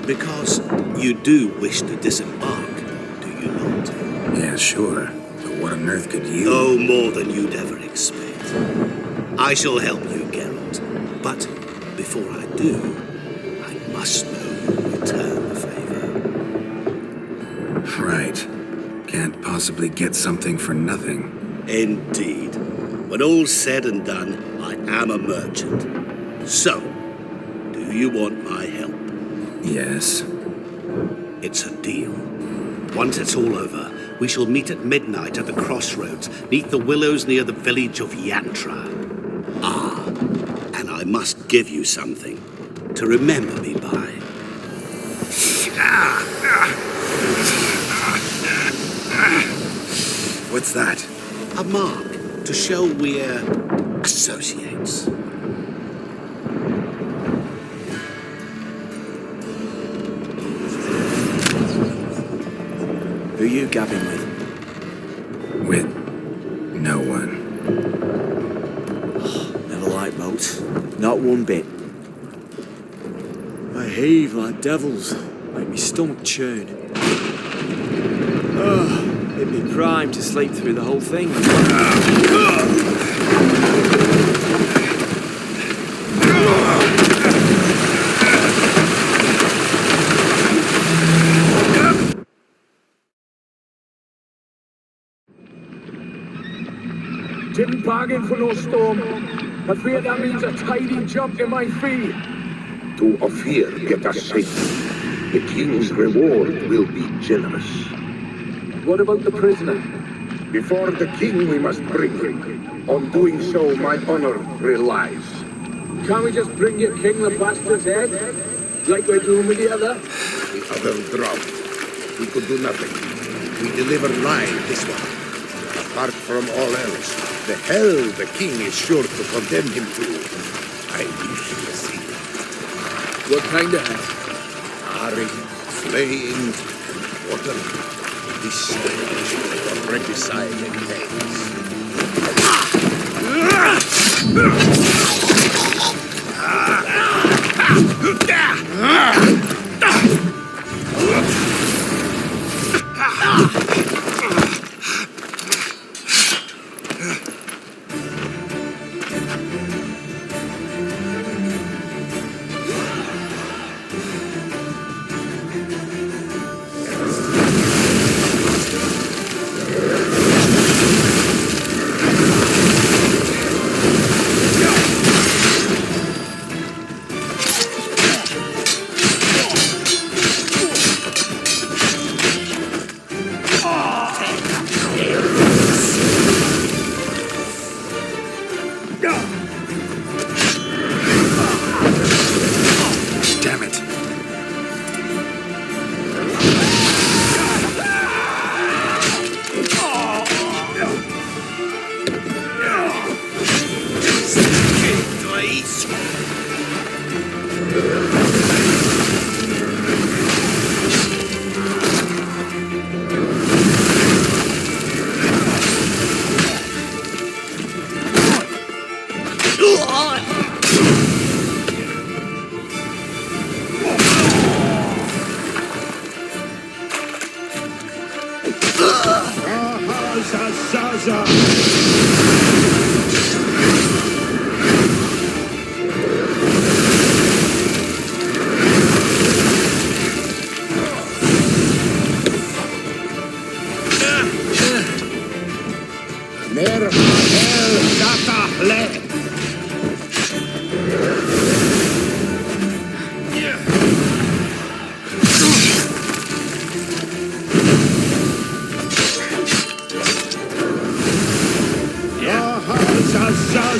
J: Because you do wish to disembark, do you not?
A: Yeah, sure. But what on earth could you...
J: No more than you'd ever expect. I shall help you, Geralt. But before I do, I must know you'll return the favor.
A: Right. Can't possibly get something for nothing.
J: Indeed. When all's said and done, I am a merchant. So, do you want my help?
A: Yes.
J: It's a deal. Once it's all over, we shall meet at midnight at the crossroads, neath the willows near the village of Yantra. Ah, and I must give you something to remember me by.
A: What's that?
J: A mark to show we're associates.
N: Who are you gabbing with?
A: With no one.
N: Never liked boats. Not one bit. They heave like devils. Make me stomach churn. It'd be prime to sleep through the whole thing.
M: Didn't bargain for no storm. I fear that means a tidy jump in my fee.
O: To Ofieri, get us safe. The king's reward will be generous.
M: What about the prisoner?
O: Before the king we must bring him. On doing so, my honor relies.
M: Can't we just bring your king the bastard's head? Like we're doing with the other?
O: The other dropped. We could do nothing. We deliver live this one. Apart from all else, the hell the king is sure to condemn him to. I wish to see.
M: What kind of hell?
O: Harry, flaying, water. This stage for regicide and things. Lair, data, lair.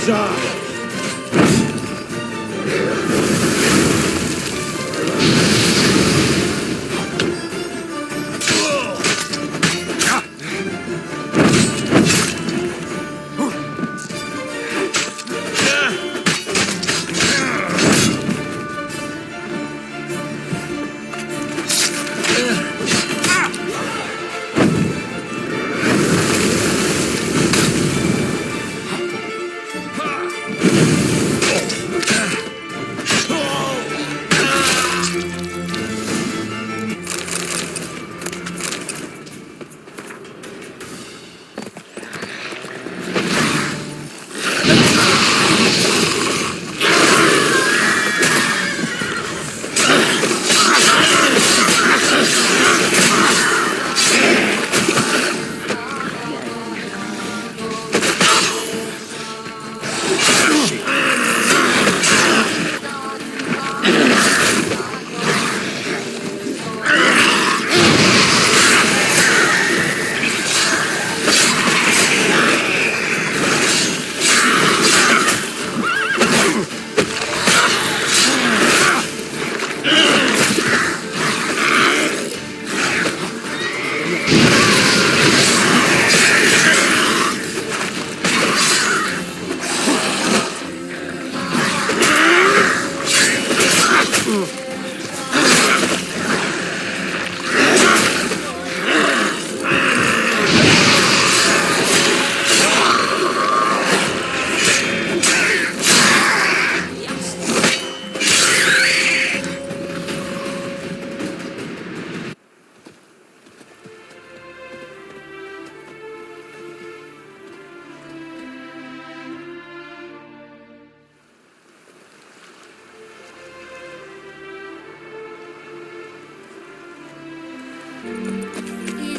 O: Zaza!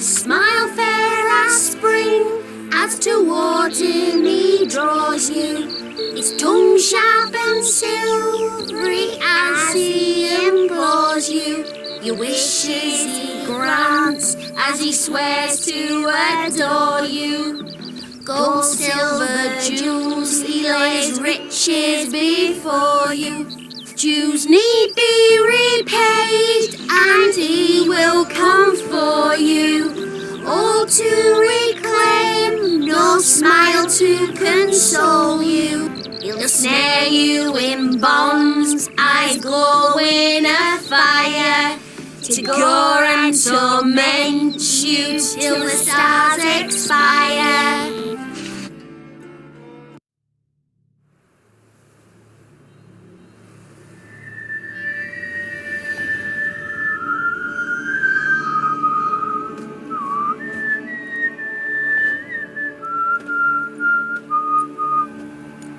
P: Smile fair as spring, as towards him he draws you. His tongue sharp and silvery as he implores you. Your wishes he grants as he swears to adore you. Gold, silver, jewels, he lays riches before you. Dues need be repaid, and he will come for you. All to reclaim, no smile to console you. He'll snare you in bonds, eyes glowing a fire, to gore and torment you till the stars expire.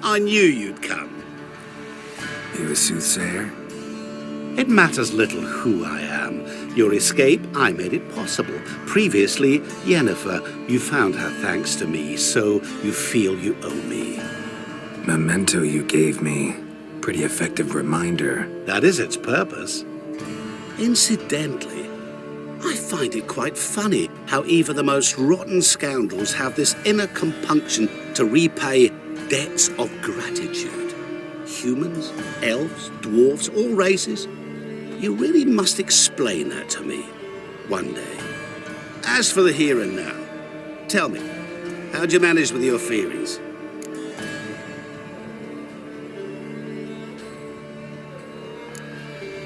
J: I knew you'd come.
A: You a soothsayer?
J: It matters little who I am. Your escape, I made it possible. Previously, Yennefer, you found her thanks to me, so you feel you owe me.
A: Memento you gave me. Pretty effective reminder.
J: That is its purpose. Incidentally, I find it quite funny how even the most rotten scoundrels have this inner compunction to repay debts of gratitude. Humans, elves, dwarves, all races. You really must explain that to me one day. As for the here and now, tell me, how'd you manage with your Ofieris?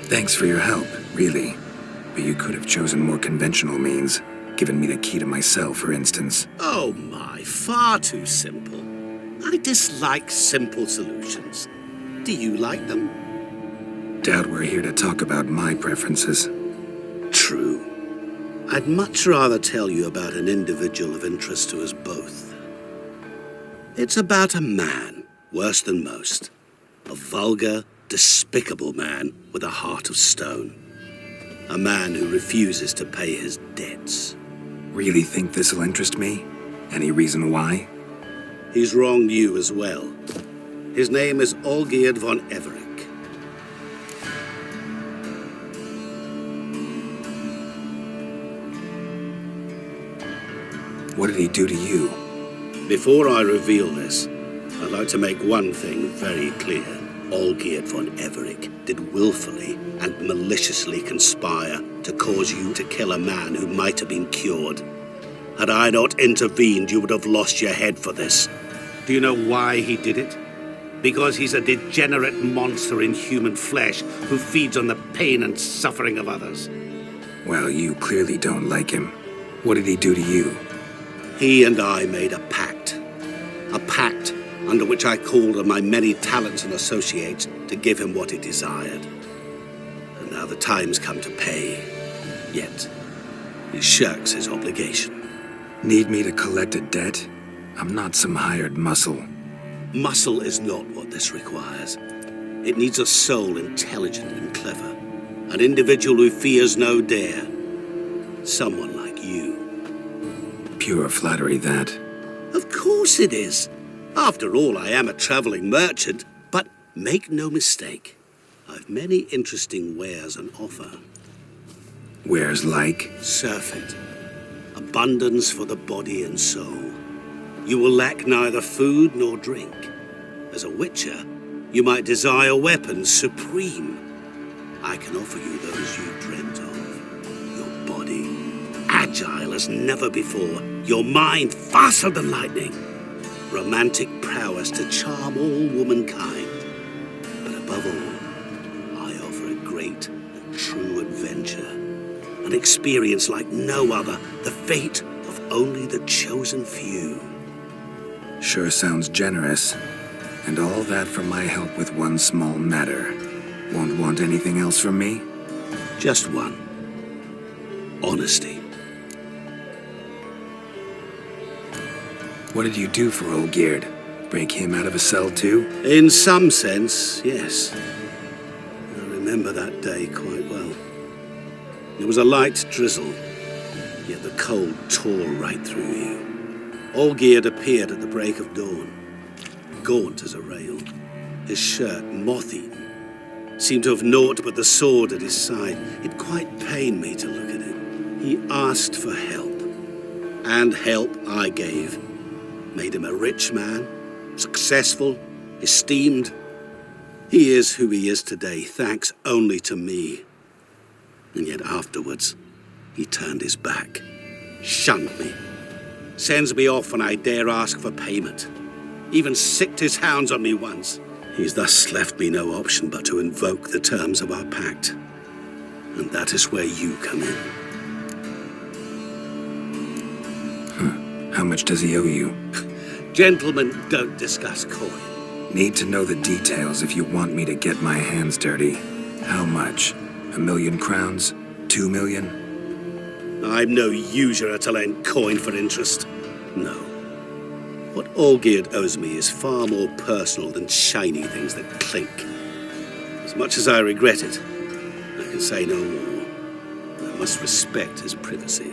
A: Thanks for your help, really. But you could have chosen more conventional means. Given me the key to my cell, for instance.
J: Oh my, far too simple. I dislike simple solutions. Do you like them?
A: Doubt we're here to talk about my preferences.
J: True. I'd much rather tell you about an individual of interest to us both. It's about a man, worse than most. A vulgar, despicable man with a heart of stone. A man who refuses to pay his debts.
A: Really think this'll interest me? Any reason why?
J: He's wronged you as well. His name is Olgierd von Everick.
A: What did he do to you?
J: Before I reveal this, I'd like to make one thing very clear. Olgierd von Everick did willfully and maliciously conspire to cause you to kill a man who might have been cured. Had I not intervened, you would have lost your head for this. Do you know why he did it? Because he's a degenerate monster in human flesh who feeds on the pain and suffering of others.
A: Well, you clearly don't like him. What did he do to you?
J: He and I made a pact. A pact under which I called on my many talents and associates to give him what he desired. And now the time's come to pay. Yet, he shirks his obligation.
A: Need me to collect a debt? I'm not some hired muscle.
J: Muscle is not what this requires. It needs a soul intelligent and clever. An individual who fears no dare. Someone like you.
A: Pure flattery, that.
J: Of course it is. After all, I am a traveling merchant. But make no mistake, I've many interesting wares on offer.
A: Wares like?
J: Surfeit. Abundance for the body and soul. You will lack neither food nor drink. As a witcher, you might desire weapons supreme. I can offer you those you dreamt of. Your body, agile as never before. Your mind, faster than lightning. Romantic prowess to charm all womankind. But above all, I offer a great and true adventure. An experience like no other. The fate of only the chosen few.
A: Sure sounds generous. And all that for my help with one small matter. Won't want anything else from me?
J: Just one. Honesty.
A: What did you do for Olgierd? Break him out of a cell too?
J: In some sense, yes. I remember that day quite well. It was a light drizzle, yet the cold tore right through you. Olgierd appeared at the break of dawn, gaunt as a rail, his shirt moth-eaten, seemed to have naught but the sword at his side. It quite pained me to look at him. He asked for help, and help I gave. Made him a rich man, successful, esteemed. He is who he is today, thanks only to me. And yet afterwards, he turned his back, shunned me, sends me off when I dare ask for payment, even sicked his hounds on me once. He's thus left me no option but to invoke the terms of our pact. And that is where you come in.
A: How much does he owe you?
J: Gentlemen don't discuss coin.
A: Need to know the details if you want me to get my hands dirty. How much? 1,000,000 crowns? 2 million?
J: I'm no usurer to lend coin for interest. No. What Olgierd owes me is far more personal than shiny things that clink. As much as I regret it, I can say no more. I must respect his privacy.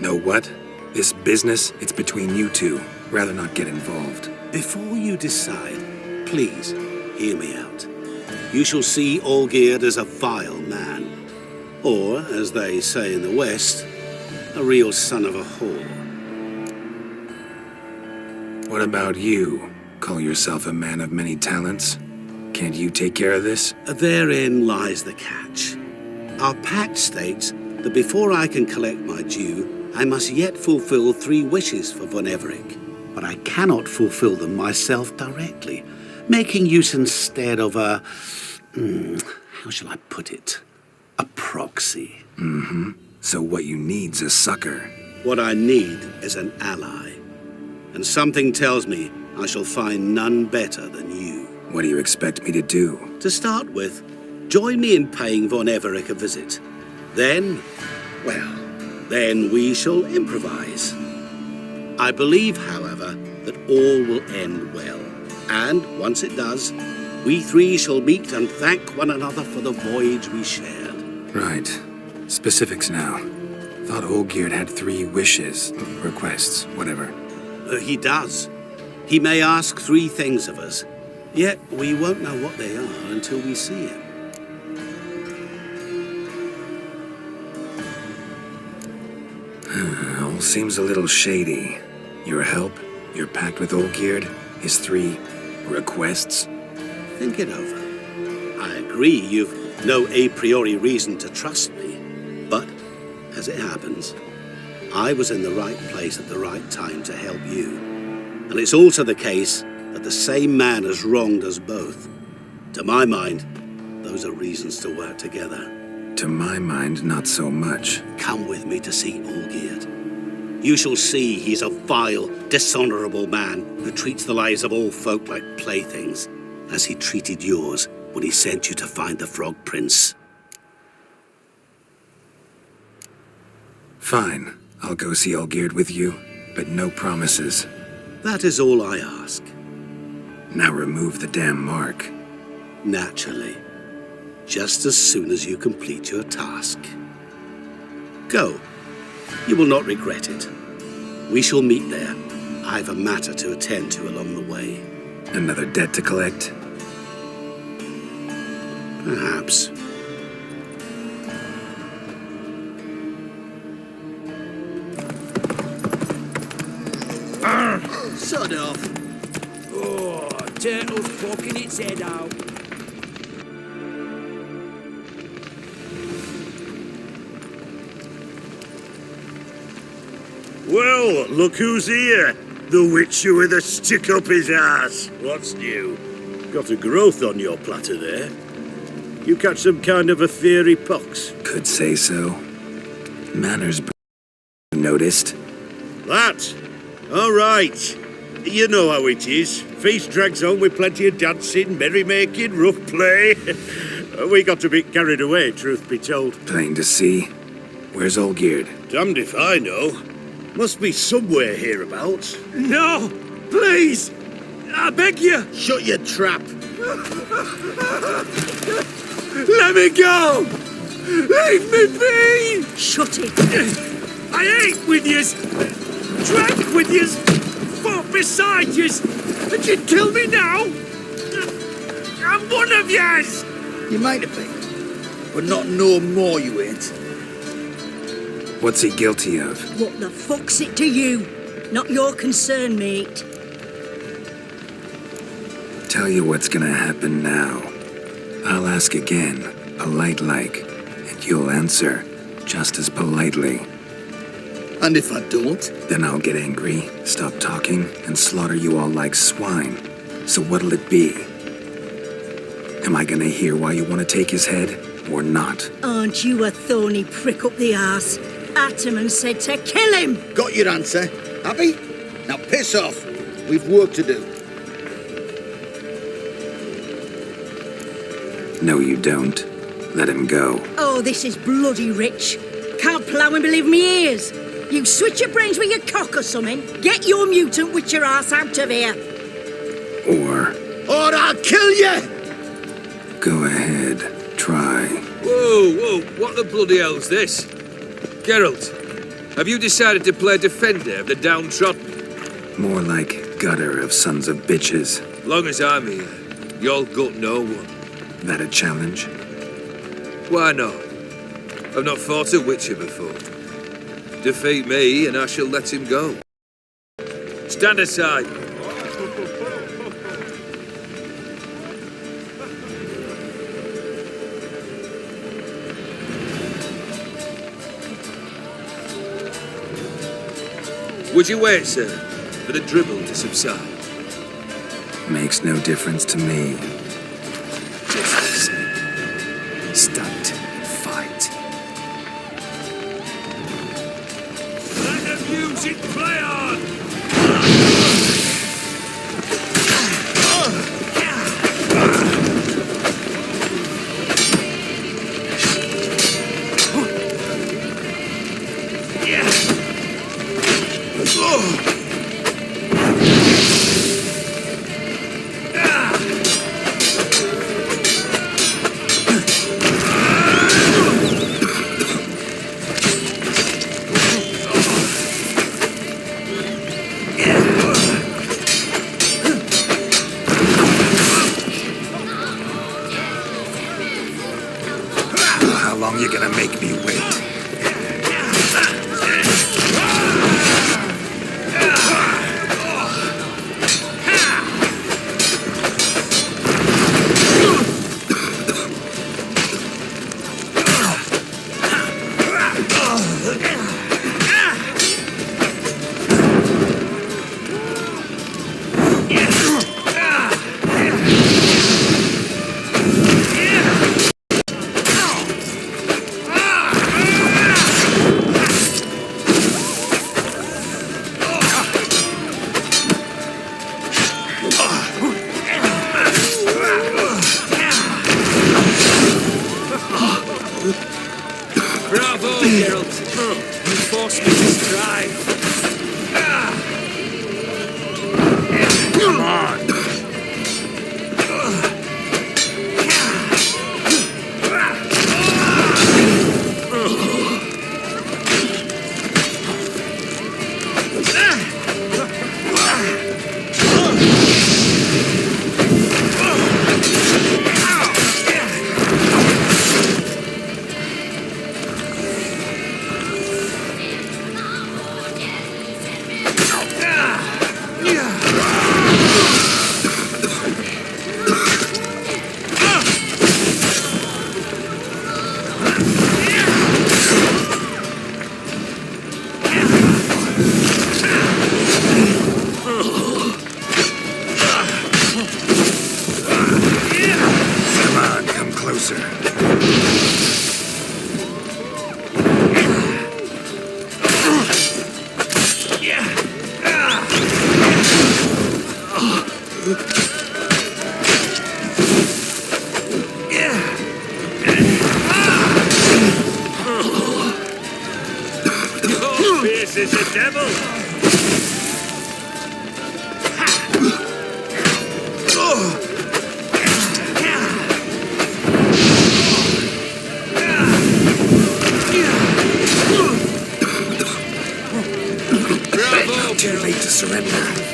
A: Know what? This business, it's between you two. Rather not get involved.
J: Before you decide, please hear me out. You shall see Olgierd as a vile man. Or, as they say in the West, a real son of a whore.
A: What about you? Call yourself a man of many talents? Can't you take care of this?
J: Therein lies the catch. Our pact states that before I can collect my due, I must yet fulfill 3 wishes for von Everick. But I cannot fulfill them myself directly, making use instead of a... how shall I put it? A proxy.
A: Mm-hmm. So what you need's a sucker.
J: What I need is an ally. And something tells me I shall find none better than you.
A: What do you expect me to do?
J: To start with, join me in paying von Everick a visit. Then, well, then we shall improvise. I believe, however, that all will end well. And once it does, we three shall meet and thank one another for the voyage we shared.
A: Right. Specifics now. Thought Olgierd had 3 wishes, requests, whatever.
J: He does. He may ask 3 things of us, yet we won't know what they are until we see him.
A: All seems a little shady. Your help, your pact with Olgierd, his 3 requests.
J: Think it over. I agree you've no a priori reason to trust me, but as it happens, I was in the right place at the right time to help you. And it's also the case that the same man has wronged us both. To my mind, those are reasons to work together.
A: To my mind, not so much.
J: Come with me to see Olgierd. You shall see he's a vile, dishonorable man who treats the lives of all folk like playthings, as he treated yours when he sent you to find the Frog Prince.
A: Fine. I'll go see Olgierd with you, but no promises.
J: That is all I ask.
A: Now remove the damn mark.
J: Naturally. Just as soon as you complete your task. Go. You will not regret it. We shall meet there. I have a matter to attend to along the way.
A: Another debt to collect?
J: Perhaps.
B: Sod off.
C: Oh, turtle's poking its head out.
F: Well, look who's here. The witcher with a stick up his ass. What's new? Got a growth on your platter there. You catch some kind of Ofieri pox?
A: Could say so. Manners noticed.
F: That? All right. You know how it is. Feast drags on with plenty of dancing, merrymaking, rough play. We got a bit carried away, truth be told.
A: Plain to see. Where's Olgierd?
F: Damned if I know. Must be somewhere hereabouts. No! Please! I beg you!
B: Shut your trap!
F: Let me go! Leave me be!
P: Shut it!
F: I ate with yous, drank with yous, fought beside yous, and you'd kill me now? I'm one of yous!
B: You might have been, but not no more you ain't.
A: What's he guilty of?
P: What the fuck's it to you? Not your concern, mate.
A: Tell you what's gonna happen now. I'll ask again, polite like, and you'll answer just as politely.
B: And if I don't?
A: Then I'll get angry, stop talking, and slaughter you all like swine. So what'll it be? Am I gonna hear why you want to take his head, or not?
P: Aren't you a thorny prick up the arse? Ataman said to kill him!
B: Got your answer. Happy? Now piss off. We've work to do.
A: No, you don't. Let him go.
P: Oh, this is bloody rich. Can't plough and believe me ears. You switch your brains with your cock or something. Get your mutant witcher ass out of here.
A: Or
B: I'll kill you!
A: Go ahead. Try.
L: Whoa, what the bloody hell's this? Geralt, have you decided to play defender of the downtrodden?
A: More like gutter of sons of bitches.
L: Long as I'm here, you'll gut no one.
A: That a challenge?
L: Why not? I've not fought a witcher before. Defeat me and I shall let him go. Stand aside. Would you wait, sir, for the dribble to subside?
A: Makes no difference to me.
L: Just the same. Stand and fight. Let the music play on!
O: You're gonna make me wait.
F: Bravo, Geralt. You forced me to strive.
O: Come on.
F: This is a devil!
O: Bravo! Too late to surrender.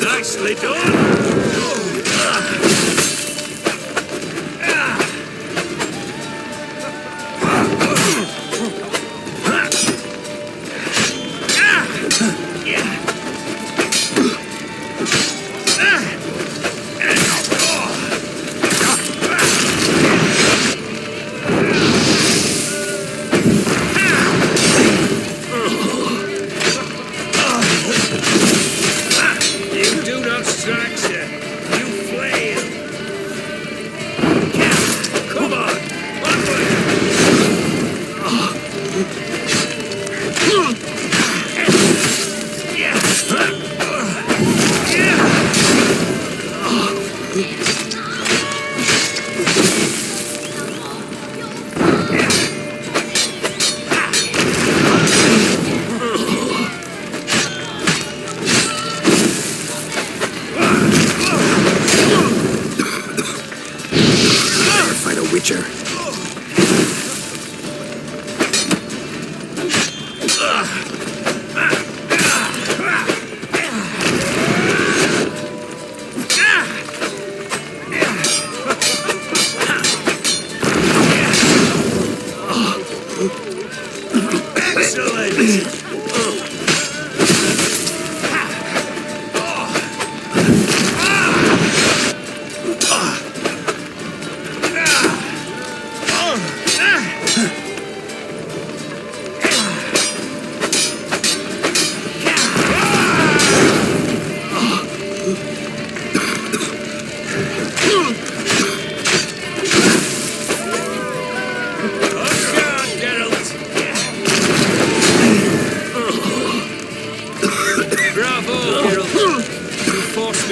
F: Nicely done! You do not strike, sir. You flail. Come on,
O: Fight a witcher.
F: excellent!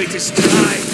H: me to stride.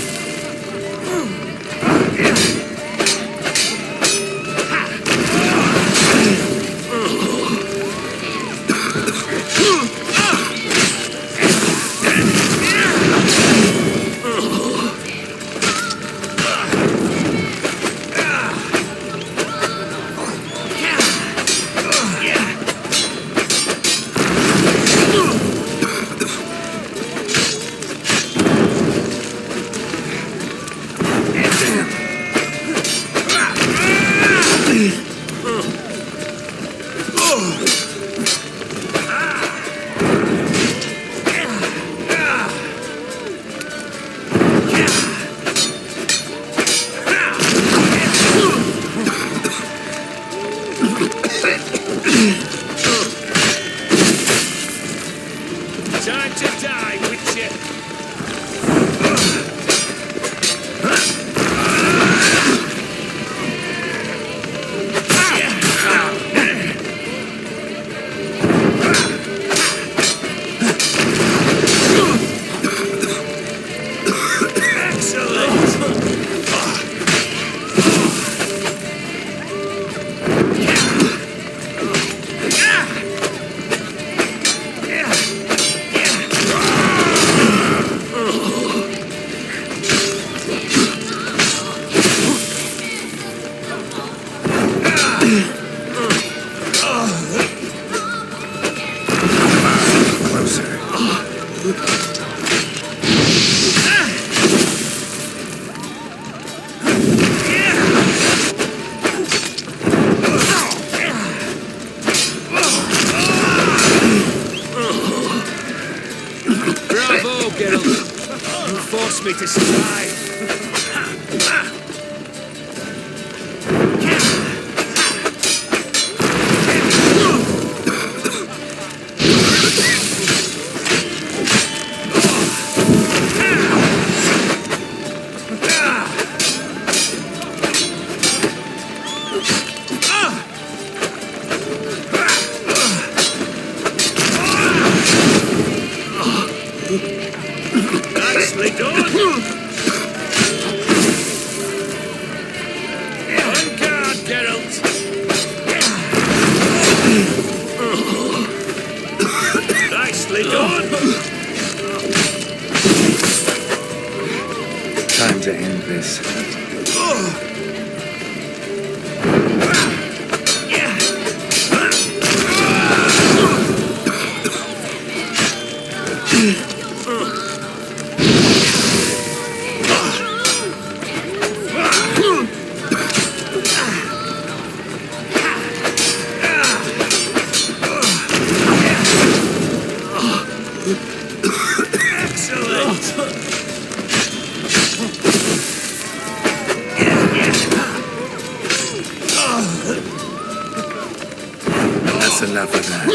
H: Time to die, Witcher. Bravo, Geralt. You forced me to stride. Nicely done! On guard, Geralt! Nicely done!
A: Time to end this. That's enough of that.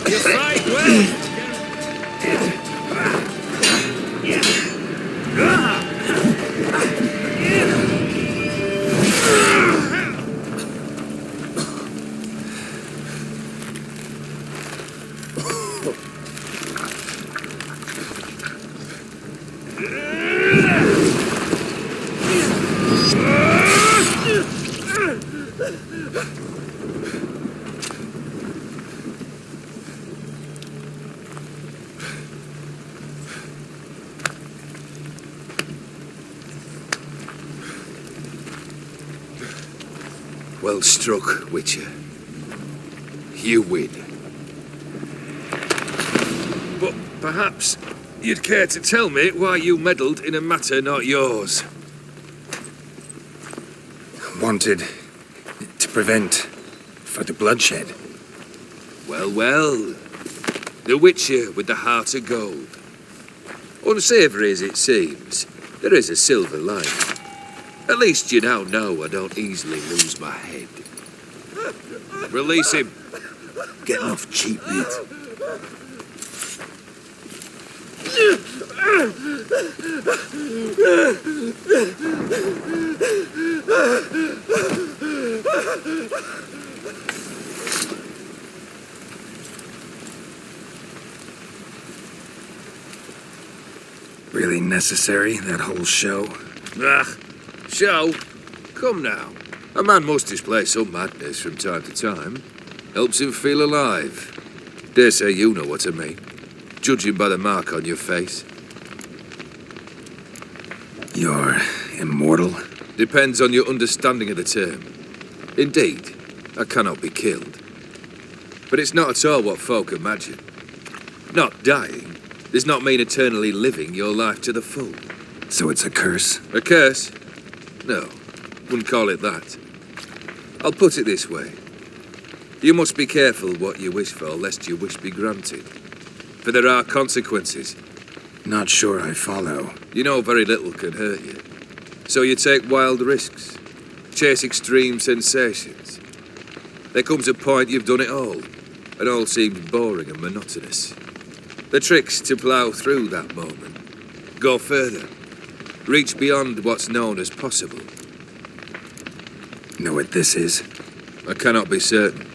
H: You fight well!
O: Well struck, Witcher. You win.
L: But perhaps you'd care to tell me why you meddled in a matter not yours.
A: Wanted to prevent further bloodshed.
L: Well, well. The Witcher with the heart of gold. Unsavoury as it seems, there is a silver lining. At least you now know I don't easily lose my head. Release him.
O: Getting off cheap, mate.
A: Really necessary, that whole show?
L: Ah, show? Come now. A man must display some madness from time to time. Helps him feel alive. Dare say you know what I mean. Judging by the mark on your face.
A: You're immortal?
L: Depends on your understanding of the term. Indeed, I cannot be killed. But it's not at all what folk imagine. Not dying does not mean eternally living your life to the full.
A: So it's a curse?
L: A curse? No, wouldn't call it that. I'll put it this way. You must be careful what you wish for, lest your wish be granted. For there are consequences.
A: Not sure I follow.
L: You know very little can hurt you. So you take wild risks. Chase extreme sensations. There comes a point you've done it all, and all seems boring and monotonous. The trick's to plough through that moment. Go further. Reach beyond what's known as possible.
A: Know what this is?
L: I cannot be certain,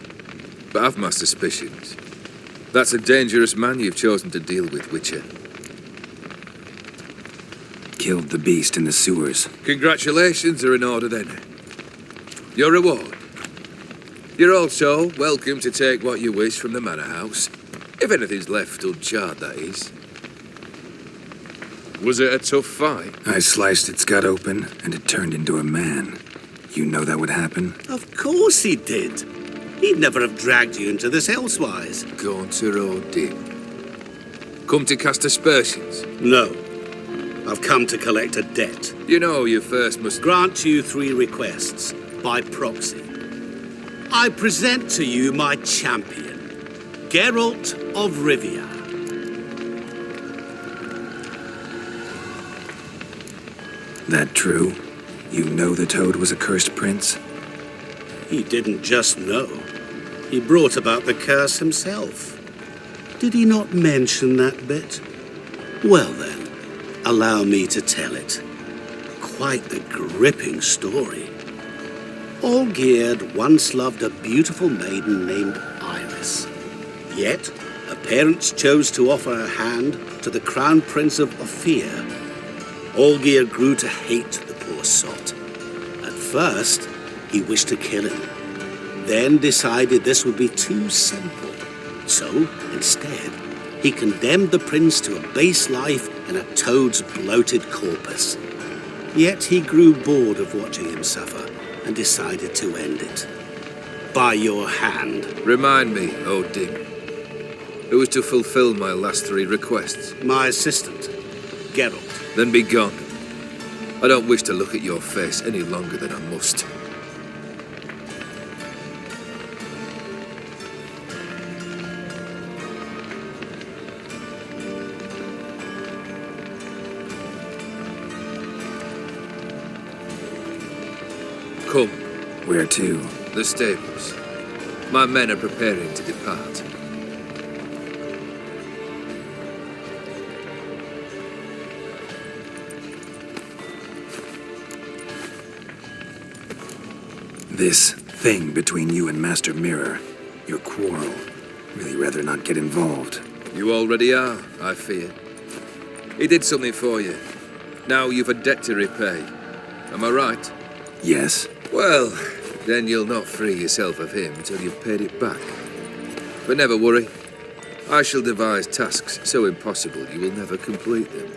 L: but I've my suspicions. That's a dangerous man you've chosen to deal with, Witcher.
A: Killed the beast in the sewers.
L: Congratulations are in order then. Your reward. You're also welcome to take what you wish from the manor house. If anything's left uncharred, that is. Was it a tough fight?
A: I sliced its gut open, and it turned into a man. You know that would happen?
J: Of course he did. He'd never have dragged you into this elsewise.
L: Gaunter Odin. Come to cast aspersions?
J: No. I've come to collect a debt.
L: You know you first must...
J: Grant you 3 requests, by proxy. I present to you my champion, Geralt of Rivia.
A: That true? You know the Toad was a cursed prince?
J: He didn't just know. He brought about the curse himself. Did he not mention that bit? Well then, allow me to tell it. Quite a gripping story. Olgierd once loved a beautiful maiden named Iris. Yet, her parents chose to offer her hand to the Crown Prince of Ofieri. Olgierd grew to hate the poor sot. At first, he wished to kill him. Then decided this would be too simple. So, instead, he condemned the prince to a base life in a toad's bloated corpus. Yet he grew bored of watching him suffer and decided to end it. By your hand.
L: Remind me, Odin. Who is to fulfill my last 3 requests?
J: My assistant, Geralt.
L: Then be gone. I don't wish to look at your face any longer than I must. Come.
A: Where to?
L: The stables. My men are preparing to depart.
A: This thing between you and Master Mirror, your quarrel, really rather not get involved.
L: You already are, I fear. He did something for you. Now you've a debt to repay. Am I right?
A: Yes.
L: Well, then you'll not free yourself of him until you've paid it back. But never worry. I shall devise tasks so impossible you will never complete them.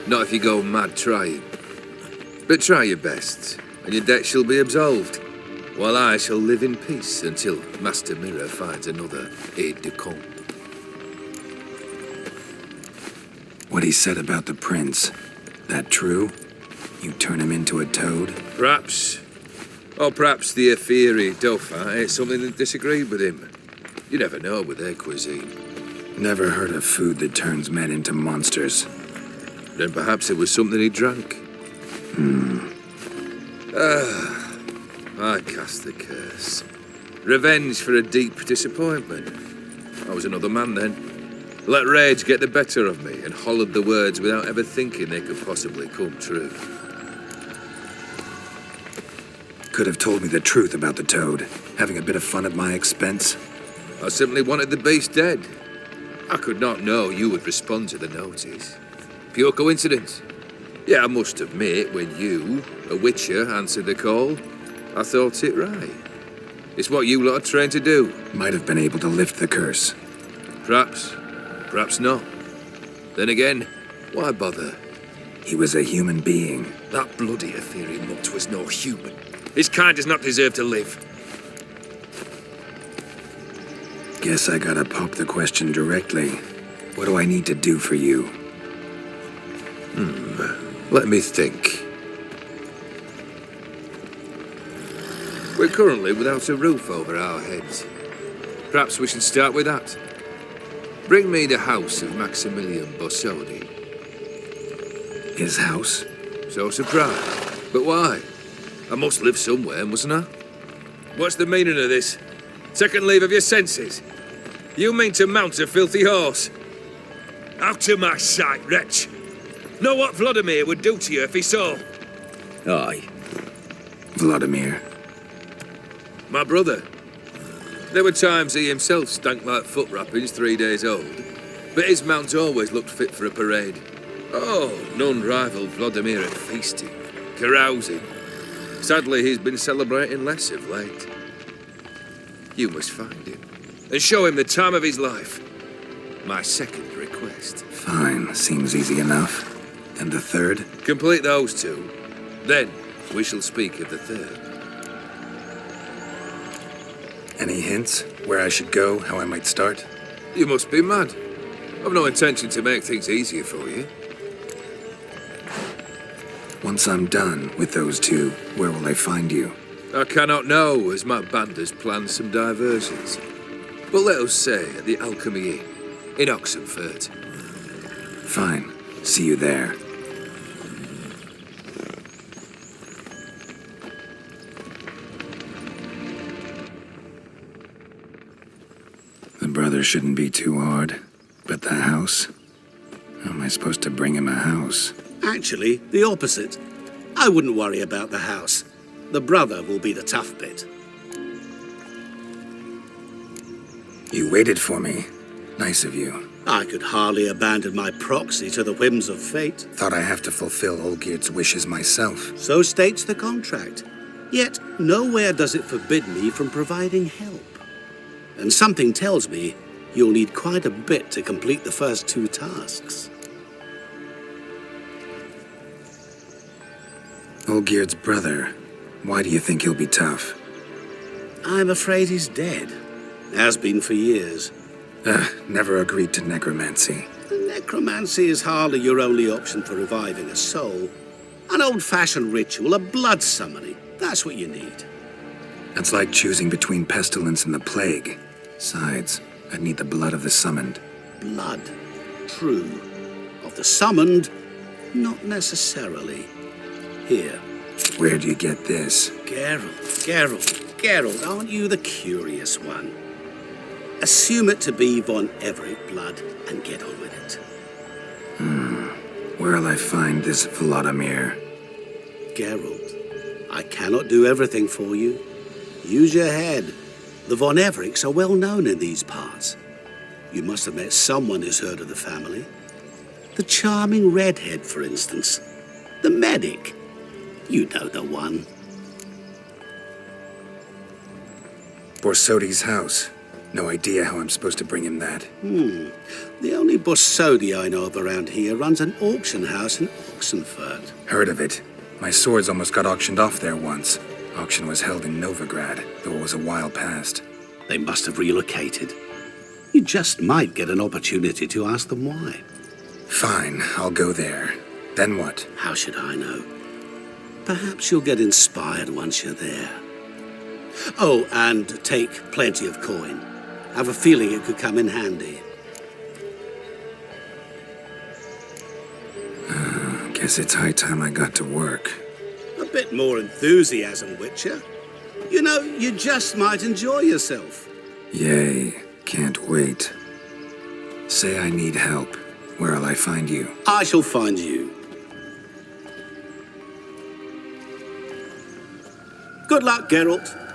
L: Not if you go mad trying. But try your best, and your debt shall be absolved, while I shall live in peace until Master Mirror finds another aide-de-camp.
A: What he said about the prince, that true? You turn him into a toad?
L: Perhaps. Or perhaps the Ofieri Dauphin ate something that disagreed with him. You never know with their cuisine.
A: Never heard of food that turns men into monsters.
L: Then perhaps it was something he drank. I cast the curse. Revenge for a deep disappointment. I was another man then. Let rage get the better of me and hollered the words without ever thinking they could possibly come true.
A: Could have told me the truth about the toad, having a bit of fun at my expense.
L: I simply wanted the beast dead. I could not know you would respond to the notice. Pure coincidence. Yeah, I must admit, when you, a witcher, answered the call, I thought it right. It's what you lot are trained to do.
A: Might have been able to lift the curse.
L: Perhaps. Perhaps not. Then again, why bother?
A: He was a human being.
L: That bloody Ofieri mutt was no human. His kind does not deserve to live.
A: Guess I gotta pop the question directly. What do I need to do for you?
L: Let me think. We're currently without a roof over our heads. Perhaps we should start with that. Bring me the house of Maximilian Borsodi.
A: His house?
L: So surprised. But why? I must live somewhere, mustn't I? What's the meaning of this? Second leave of your senses? You mean to mount a filthy horse? Out of my sight, wretch! Know what Vladimir would do to you if he saw?
A: Aye. Vladimir.
L: My brother. There were times he himself stank like foot wrappings 3 days old, but his mount always looked fit for a parade. Oh, none rivaled Vladimir at feasting, carousing. Sadly, he's been celebrating less of late. You must find him, and show him the time of his life. My second request.
A: Fine, seems easy enough. And the third?
L: Complete those two. Then, we shall speak of the third.
A: Any hints? Where I should go? How I might start?
L: You must be mad. I've no intention to make things easier for you.
A: Once I'm done with those two, where will I find you?
L: I cannot know, as my band has planned some diversions. But let us say at the Alchemy Inn, in Oxenfurt.
A: Fine. See you there. The brother shouldn't be too hard. But the house? How am I supposed to bring him a house?
J: Actually, the opposite. I wouldn't worry about the house. The brother will be the tough bit.
A: You waited for me. Nice of you.
J: I could hardly abandon my proxy to the whims of fate.
A: Thought I have to fulfill Olgierd's wishes myself.
J: So states the contract. Yet, nowhere does it forbid me from providing help. And something tells me you'll need quite a bit to complete the first two tasks.
A: Olgierd's brother. Why do you think he'll be tough?
J: I'm afraid he's dead. Has been for years.
A: Never agreed to necromancy.
J: Necromancy is hardly your only option for reviving a soul. An old-fashioned ritual, a blood summoning. That's what you need.
A: That's like choosing between pestilence and the plague. Besides, I'd need the blood of the summoned.
J: Blood. True. Of the summoned, not necessarily. Here.
A: Where do you get this?
J: Geralt, aren't you the curious one? Assume it to be von Everett blood and get on with it.
A: Where'll I find this Vladimir?
J: Geralt, I cannot do everything for you. Use your head. The von Evericks are well known in these parts. You must have met someone who's heard of the family. The charming redhead, for instance. The medic. You know the one.
A: Borsodi's house. No idea how I'm supposed to bring him that.
J: The only Borsodi I know of around here runs an auction house in Oxenfurt.
A: Heard of it. My swords almost got auctioned off there once. Auction was held in Novigrad, though it was a while past.
J: They must have relocated. You just might get an opportunity to ask them why.
A: Fine, I'll go there. Then what?
J: How should I know? Perhaps you'll get inspired once you're there. Oh, and take plenty of coin. Have a feeling it could come in handy.
A: Guess it's high time I got to work.
J: A bit more enthusiasm, Witcher. You know, you just might enjoy yourself.
A: Yay, can't wait. Say I need help. Where'll I find you?
J: I shall find you. Good luck, Geralt.